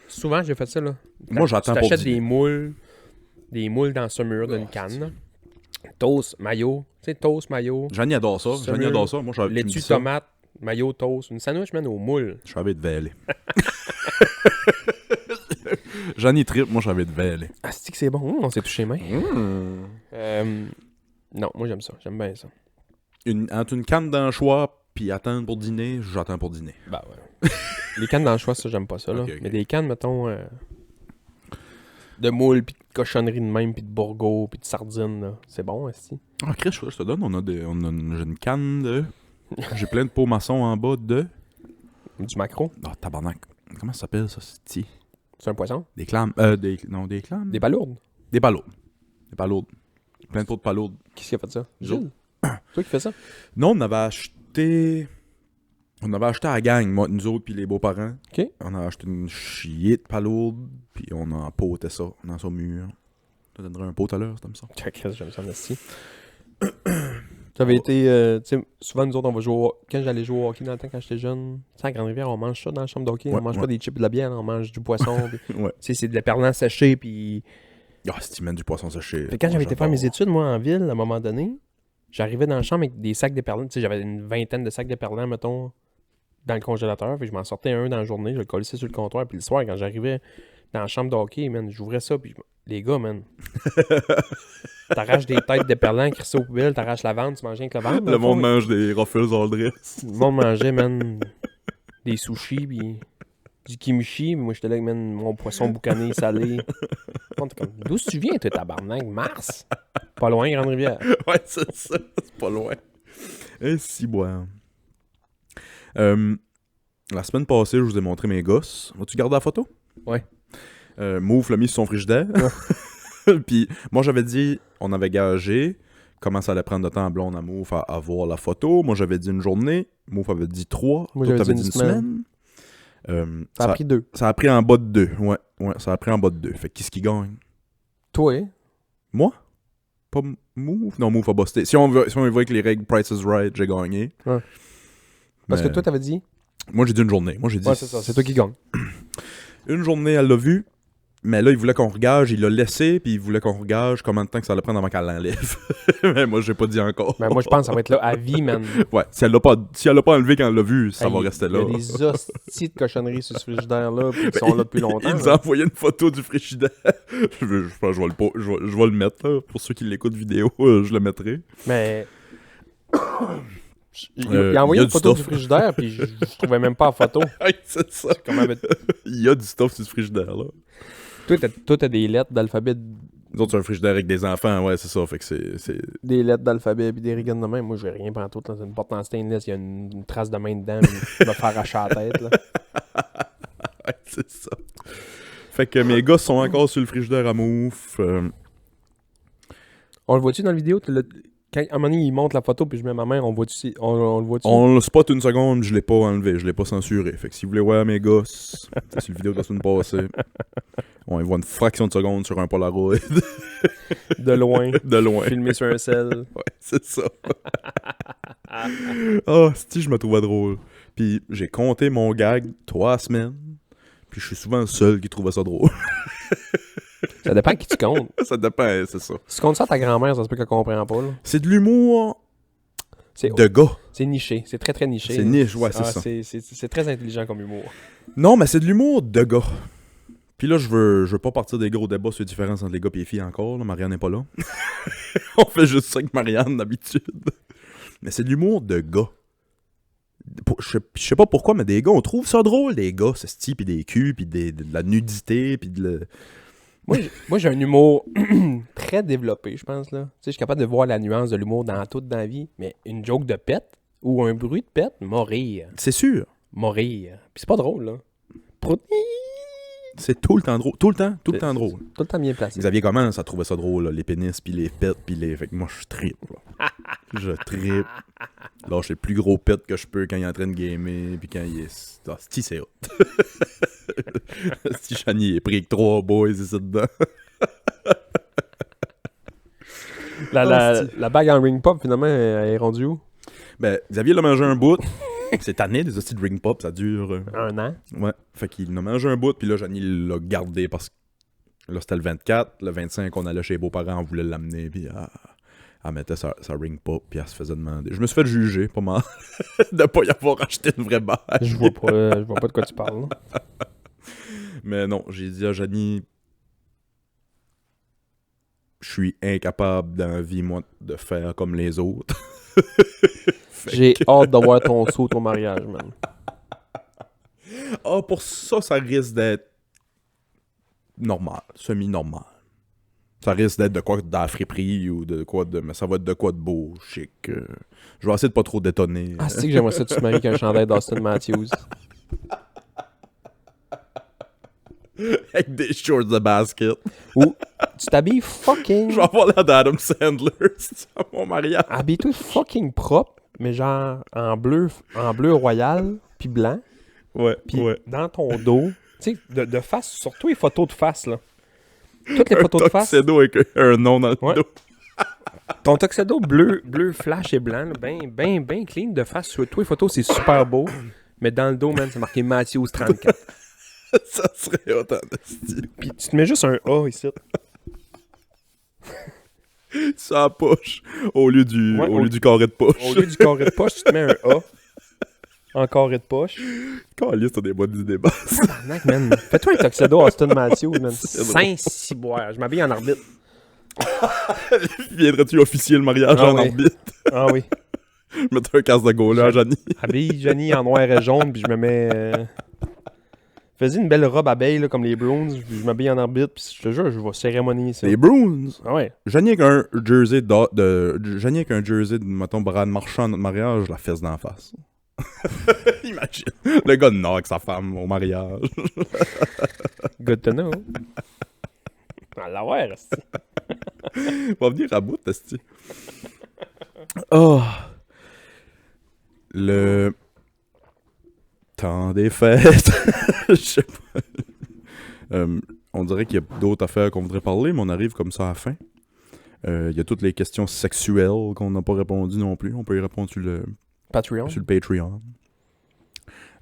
souvent, j'ai fait ça, là. Moi, j'attends Tu pour t'achètes dîner. des moules dans ce mur d'une canne, là. Toast, mayo. Tu sais, toast, mayo. Jeannie adore ça. Ça Jeannie me- adore ça. Moi, tu me Laitue, dis ça, tomate, mayo, toast. Une sandwich, man, aux moules. je savais de valer. Jeannie trip, moi, je savais de valer. Ah, c'est que c'est bon. On s'est touché main. Non, moi, j'aime ça. J'aime bien ça. Entre une canne d'anchois puis attendre pour dîner, j'attends pour dîner. Bah ouais. Les cannes d'anchois, ça, j'aime pas ça, là. Ok, ok. Mais des cannes, mettons, de moules, puis de cochonneries de même, puis de bourgots, puis de sardines, là. C'est bon, aussi. Ah, Chris, je te donne, j'ai une canne de... J'ai plein de pots maçons en bas de... Du maquereau. Ah, tabarnak. Comment ça s'appelle, ça, c'est C'est un poisson. des clames. Des clames. Des palourdes. Des palourdes. Des palourdes. Plein de pots de palourdes. Qui qui a fait ça? Joe. Gilles. Toi qui fais ça? Non, on avait acheté... On avait acheté à la gang, moi, nous autres, puis les beaux-parents. OK. On a acheté une chier de palourde, puis on a poté ça dans son mur. Tu donnerais un pot tout à l'heure, c'est comme ça. Chris, j'aime ça, merci. J'avais été, tu sais, souvent nous autres, on va jouer quand j'allais jouer au hockey dans le temps, quand j'étais jeune, tu sais, à Grande-Rivière, on mange ça dans la chambre d'hockey, Ouais, on mange ouais. pas des chips et de la bière, on mange du poisson, puis, Ouais. tu sais, c'est de l'éperlant séché, puis... Ah, si tu mets du poisson séché. Puis quand j'avais été faire j'adore. mes études, moi, en ville, à un moment donné, j'arrivais dans la chambre avec des sacs d'éperlant, tu sais, j'avais une vingtaine de sacs d'éperlant, mettons, dans le congélateur, puis je m'en sortais un dans la journée, je le collais sur le comptoir, puis le soir, quand j'arrivais dans la chambre d'hockey, man, j'ouvrais ça, puis les gars, man, t'arraches des têtes d'éperlant, crissé aux poubelles, t'arraches la vente, tu manges rien que la vente. dans Le fond, monde mange des Ruffles all dress. Le monde mangeait, man, des sushis, puis du kimchi, puis moi, j'étais là avec, man, mon poisson boucané, salé. On était comme, d'où tu viens, toi, tabarnak? Mars? Pas loin, Grande-Rivière. Ouais, c'est ça. C'est pas loin. Et si, boire. La semaine passée, je vous ai montré mes gosses. Vas-tu garder la photo? Ouais. Mouf l'a mis sur son frigidaire. Puis moi, j'avais dit, on avait gagé comment ça allait prendre de temps à blonde à Mouf à avoir la photo. Moi, j'avais dit une journée. Mouf avait dit 3. Moi, Toi, j'avais t'avais dit dit une une semaine. Ça a pris 2. Ça a pris en bas de 2. Ouais, ça a pris en bas de 2. Fait que qui est-ce qui gagne? Toi, hein? Moi? Pas Mouf? Non, Mouf a busté. Si on veut avec les règles Price is Right, j'ai gagné. Ouais. Parce Mais que toi, t'avais dit... moi, j'ai dit une journée. Moi, j'ai dit... Ouais, c'est ça, c'est toi qui gagne. Une journée, elle l'a vu. Mais là, il voulait qu'on regage. Il l'a laissé, puis il voulait qu'on regage combien de temps que ça allait prendre avant qu'elle l'enlève. Mais moi, j'ai pas dit encore. Mais moi, je pense que ça va être là à vie, man. Ouais, si elle l'a pas enlevé quand elle l'a vu, ça va Hey, rester là. Il y a des hosties de cochonneries sur ce frigidaire-là, puis qui sont là depuis longtemps. Il nous là. a envoyé une photo du frigidaire. Je pense que je vais le mettre, là. Pour ceux qui l'écoutent vidéo, je le mettrai. Mais... il a envoyé il y a une du photo du stuff. frigidaire, puis je trouvais même pas la photo. Hey, c'est ça. Comment avec- Il y a du stuff sur ce frigidaire, là. Toi, t'as des lettres d'alphabet, Nous autres, c'est un frigidaire avec des enfants, ouais, c'est ça. Fait que c'est... des lettres d'alphabet, puis des riganes de même. Moi, je vais rien prendre tout. C'est une porte en stainless, il y a une trace de main dedans, puis je vais me faire arracher la tête, là. Ouais, c'est ça. Fait que mes gars sont encore sur le frigidaire à Mouf. On le voit-tu dans la vidéo? Quand, à un moment donné, il montre la photo, puis je mets ma main, on le voit-tu? On le voit-tu? On le spot une seconde, je l'ai pas enlevé, je l'ai pas censuré. Fait que si vous voulez voir mes gosses, c'est sur la vidéo de la semaine passée. On y voit une fraction de seconde sur un Polaroid. De loin. De loin. Filmé sur un sel. Ouais, c'est ça. Oh, si je me trouvais drôle. Puis j'ai compté mon gag 3 semaines. Puis je suis souvent le seul qui trouvait ça drôle. Ça dépend à qui tu comptes. Ça dépend, c'est ça. Si tu comptes ça à ta grand-mère, ça se peut qu'elle comprenne pas, là. C'est de l'humour C'est de gars. c'est niché. C'est très, très niché. C'est niche, ouais, c'est ça. C'est très intelligent comme humour. Non, mais c'est de l'humour de gars. Puis là, je veux pas partir des gros débats sur les différences entre les gars et les filles encore. Là. Marianne n'est pas là. On fait juste ça avec Marianne d'habitude. Mais c'est de l'humour de gars. Je sais pas pourquoi, mais des gars, on trouve ça drôle, des gars, ce style, puis des culs, puis de la nudité, puis de... Moi, j'ai un humour très développé, je pense, là. Tu sais, je suis capable de voir la nuance de l'humour dans toute dans la vie, mais une joke de pète ou un bruit de pète, mourir. C'est sûr. Mourir. Puis c'est pas drôle, là. Prout- C'est tout le temps drôle. Tout le temps C'est- drôle. Tout le temps bien placé. Xavier commence à trouver ça drôle, là, les pénis, puis les pets, puis les... Fait que moi, je trippe, là. Je trippe. Lâche les plus gros pets que je peux quand il est en train de gamer, puis quand il est... Ah, c'est hot. Si Chani est pris avec 3 boys ici dedans. La bague en ring pop, finalement, elle est rendue où? Ben, Xavier l'a mangé un bout. C'est tanné, les hosties de ring pop, ça dure... Un an. Ouais. Fait qu'il en a mangé un bout, puis là, Chani l'a gardé parce que là, c'était le 24. Le 25, on allait chez les beaux-parents, on voulait l'amener, puis elle mettait sa ring pop, puis elle se faisait demander. Je me suis fait juger, pas mal, de pas y avoir acheté une vraie bague. Je vois pas de quoi tu parles. Là. Mais non, j'ai dit à Janie, je suis incapable dans la vie, moi, de faire comme les autres. Fait J'ai que- hâte de voir ton saut au mariage, man. Ah, pour ça, ça risque d'être normal, semi-normal. Ça risque d'être de quoi dans la friperie ou de quoi de... Mais ça va être de quoi de beau, chic. Je vais essayer de pas trop détonner. Ah, c'est que j'aimerais ça que tu te maries avec un chandail d'Austin Matthews. Avec des shorts de basket. Ou tu t'habilles fucking... Je vais avoir l'air d'Adam Sandler à mon mariage. Habille-toi fucking propre, mais genre en bleu royal, puis blanc. Ouais, Puis ouais. dans ton dos, tu sais, de face, surtout les photos de face, là. Toutes les photos de face. Tuxedo avec un nom dans le Ouais. dos. Ton tuxedo bleu flash et blanc, ben clean de face sur toi. Les photos, c'est super beau. Mais dans le dos, man, c'est marqué Matthews 34. Ça serait autant de style. Puis tu te mets juste un A ici. Ça la poche. Au lieu du carré de poche. Au lieu du carré de poche, tu te mets un A. En carré de poche. Calice, t'as des bonnes idées basses. Tabarnak, man. Fais-toi un tuxedo Austin Matthews, man. Saint-Ciboire. Je m'habille en arbitre. Viendrais-tu officier le mariage Ah en oui. arbitre? Ah oui. Mettre un casque de goaler à Janie. Habille Johnny en noir et jaune, puis je me mets... Fais-y une belle robe abeille, là, comme les Browns, puis je m'habille en arbitre, puis je te jure, je vais cérémonier ça. Les Bruins. Ah ouais. Janie avec un jersey de, mettons, Brad Marchand à notre mariage, la fesse d'en face. Imagine. Le gars de Nord avec sa femme au mariage. Good to know. À l'avoir, esti. Va venir à bout, esti. Oh. Le temps des fêtes. Je sais pas. On dirait qu'il y a d'autres affaires qu'on voudrait parler, mais on arrive comme ça à la fin. Il y a toutes les questions sexuelles qu'on n'a pas répondu non plus. On peut y répondre sur le Patreon. Patreon.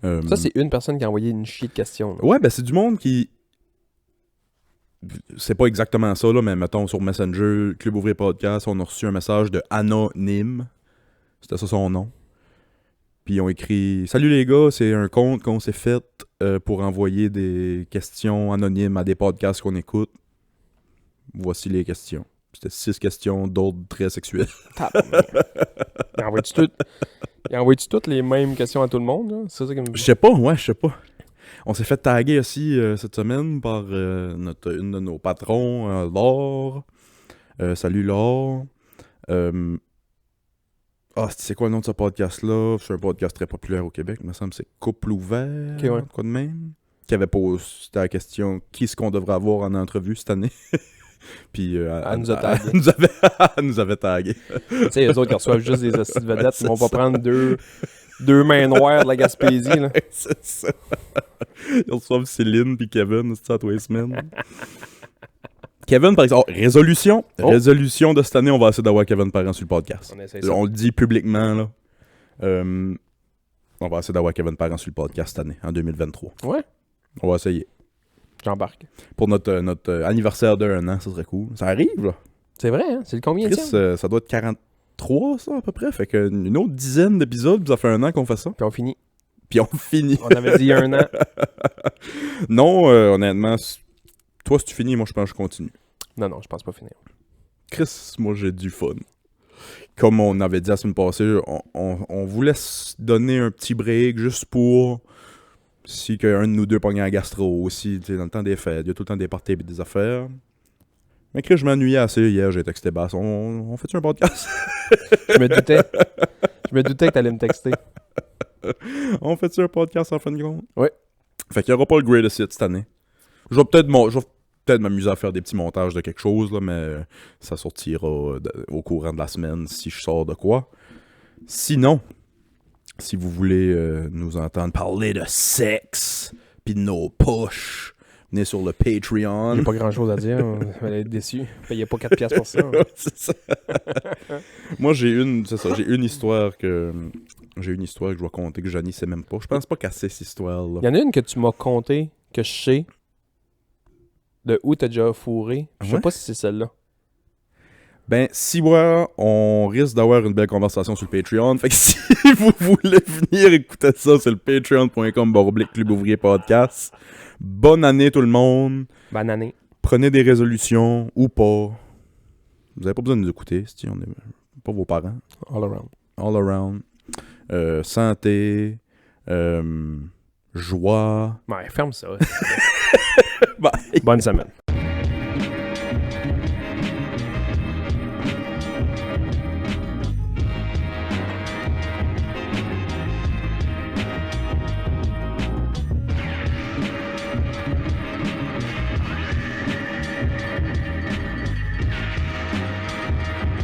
Ça, c'est une personne qui a envoyé une chier de questions. Là. Ouais, ben c'est du monde qui... C'est pas exactement ça, là, mais mettons sur Messenger, Club Ouvrier Podcast, on a reçu un message de Anonyme. C'était ça son nom. Puis ils ont écrit « Salut les gars, c'est un compte qu'on s'est fait pour envoyer des questions anonymes à des podcasts qu'on écoute. Voici les questions. » C'était 6 questions d'ordre très sexuel. Il envoie-tu toutes les mêmes questions à tout le monde? Là? C'est ça qui me... Je sais pas. On s'est fait taguer aussi cette semaine par une de nos patrons, Laure. Salut Laure. C'est quoi le nom de ce podcast-là? C'est un podcast très populaire au Québec, il me semble que c'est Couple ouvert, Ok, ouais. quoi de même. Qui avait posé la question « Qui est-ce qu'on devrait avoir en entrevue cette année? » Puis Elle nous a tagué. Elle nous avait tagué. Tu sais, eux autres qui reçoivent juste des hosties de vedettes, ils vont pas prendre deux mains noires de la Gaspésie. Là. C'est ça. Ils reçoivent Céline puis Kevin, c'est ça, tous les semaines. Kevin, par exemple, résolution. Oh. Résolution de cette année, on va essayer d'avoir Kevin Parent sur le podcast. On essaie ça. On le dit publiquement, là. On va essayer d'avoir Kevin Parent sur le podcast cette année, en 2023. Ouais, On va essayer. j'embarque. Pour notre anniversaire d'un an, ça serait cool. Ça arrive, là. C'est vrai, hein? C'est le combien de Chris, ça doit être 43, ça, à peu près. Fait qu'une autre dizaine d'épisodes, ça fait un an qu'on fait ça. Puis on finit. Puis on finit. On avait dit un an. Non, honnêtement, toi, si tu finis, moi, je pense que je continue. Non, je pense pas finir. Chris, moi, j'ai du fun. Comme on avait dit la semaine passée, on voulait se donner un petit break juste pour... Si qu'un de nous deux pognait en gastro aussi, tu sais, dans le temps des fêtes, il y a tout le temps des parties et des affaires. Mais Chris, je m'ennuyais assez hier, j'ai texté Bass. On fait-tu un podcast? Je me doutais que t'allais me texter. On fait-tu un podcast en fin de compte? Ouais. Fait qu'il n'y aura pas le greatest hit cette année. Je vais peut-être m'amuser à faire des petits montages de quelque chose, là, mais ça sortira au courant de la semaine si je sors de quoi. Sinon, si vous voulez nous entendre parler de sexe pis de nos poches, venez sur le Patreon. Il n'y a pas grand-chose à dire. On va être déçus. Il n'y a pas 4 piastres pour ça. Hein. C'est ça. Moi, j'ai une histoire que je dois compter que Johnny sait même pas. Je pense pas qu'elle sait cette histoire-là. Il y en a une que tu m'as contée, que je sais, de où t'as déjà fourré. Je sais Ouais? pas si c'est celle-là. Ben, si on risque d'avoir une belle conversation sur le Patreon. Fait que si vous voulez venir écouter ça, c'est le patreon.com/Club Ouvrier Podcast. Bonne année tout le monde. Banané. Prenez des résolutions ou pas. Vous avez pas besoin de nous écouter, on n'est pas vos parents. All around. All around. Santé. Joie. Ouais, ferme ça. Bye. Bonne semaine.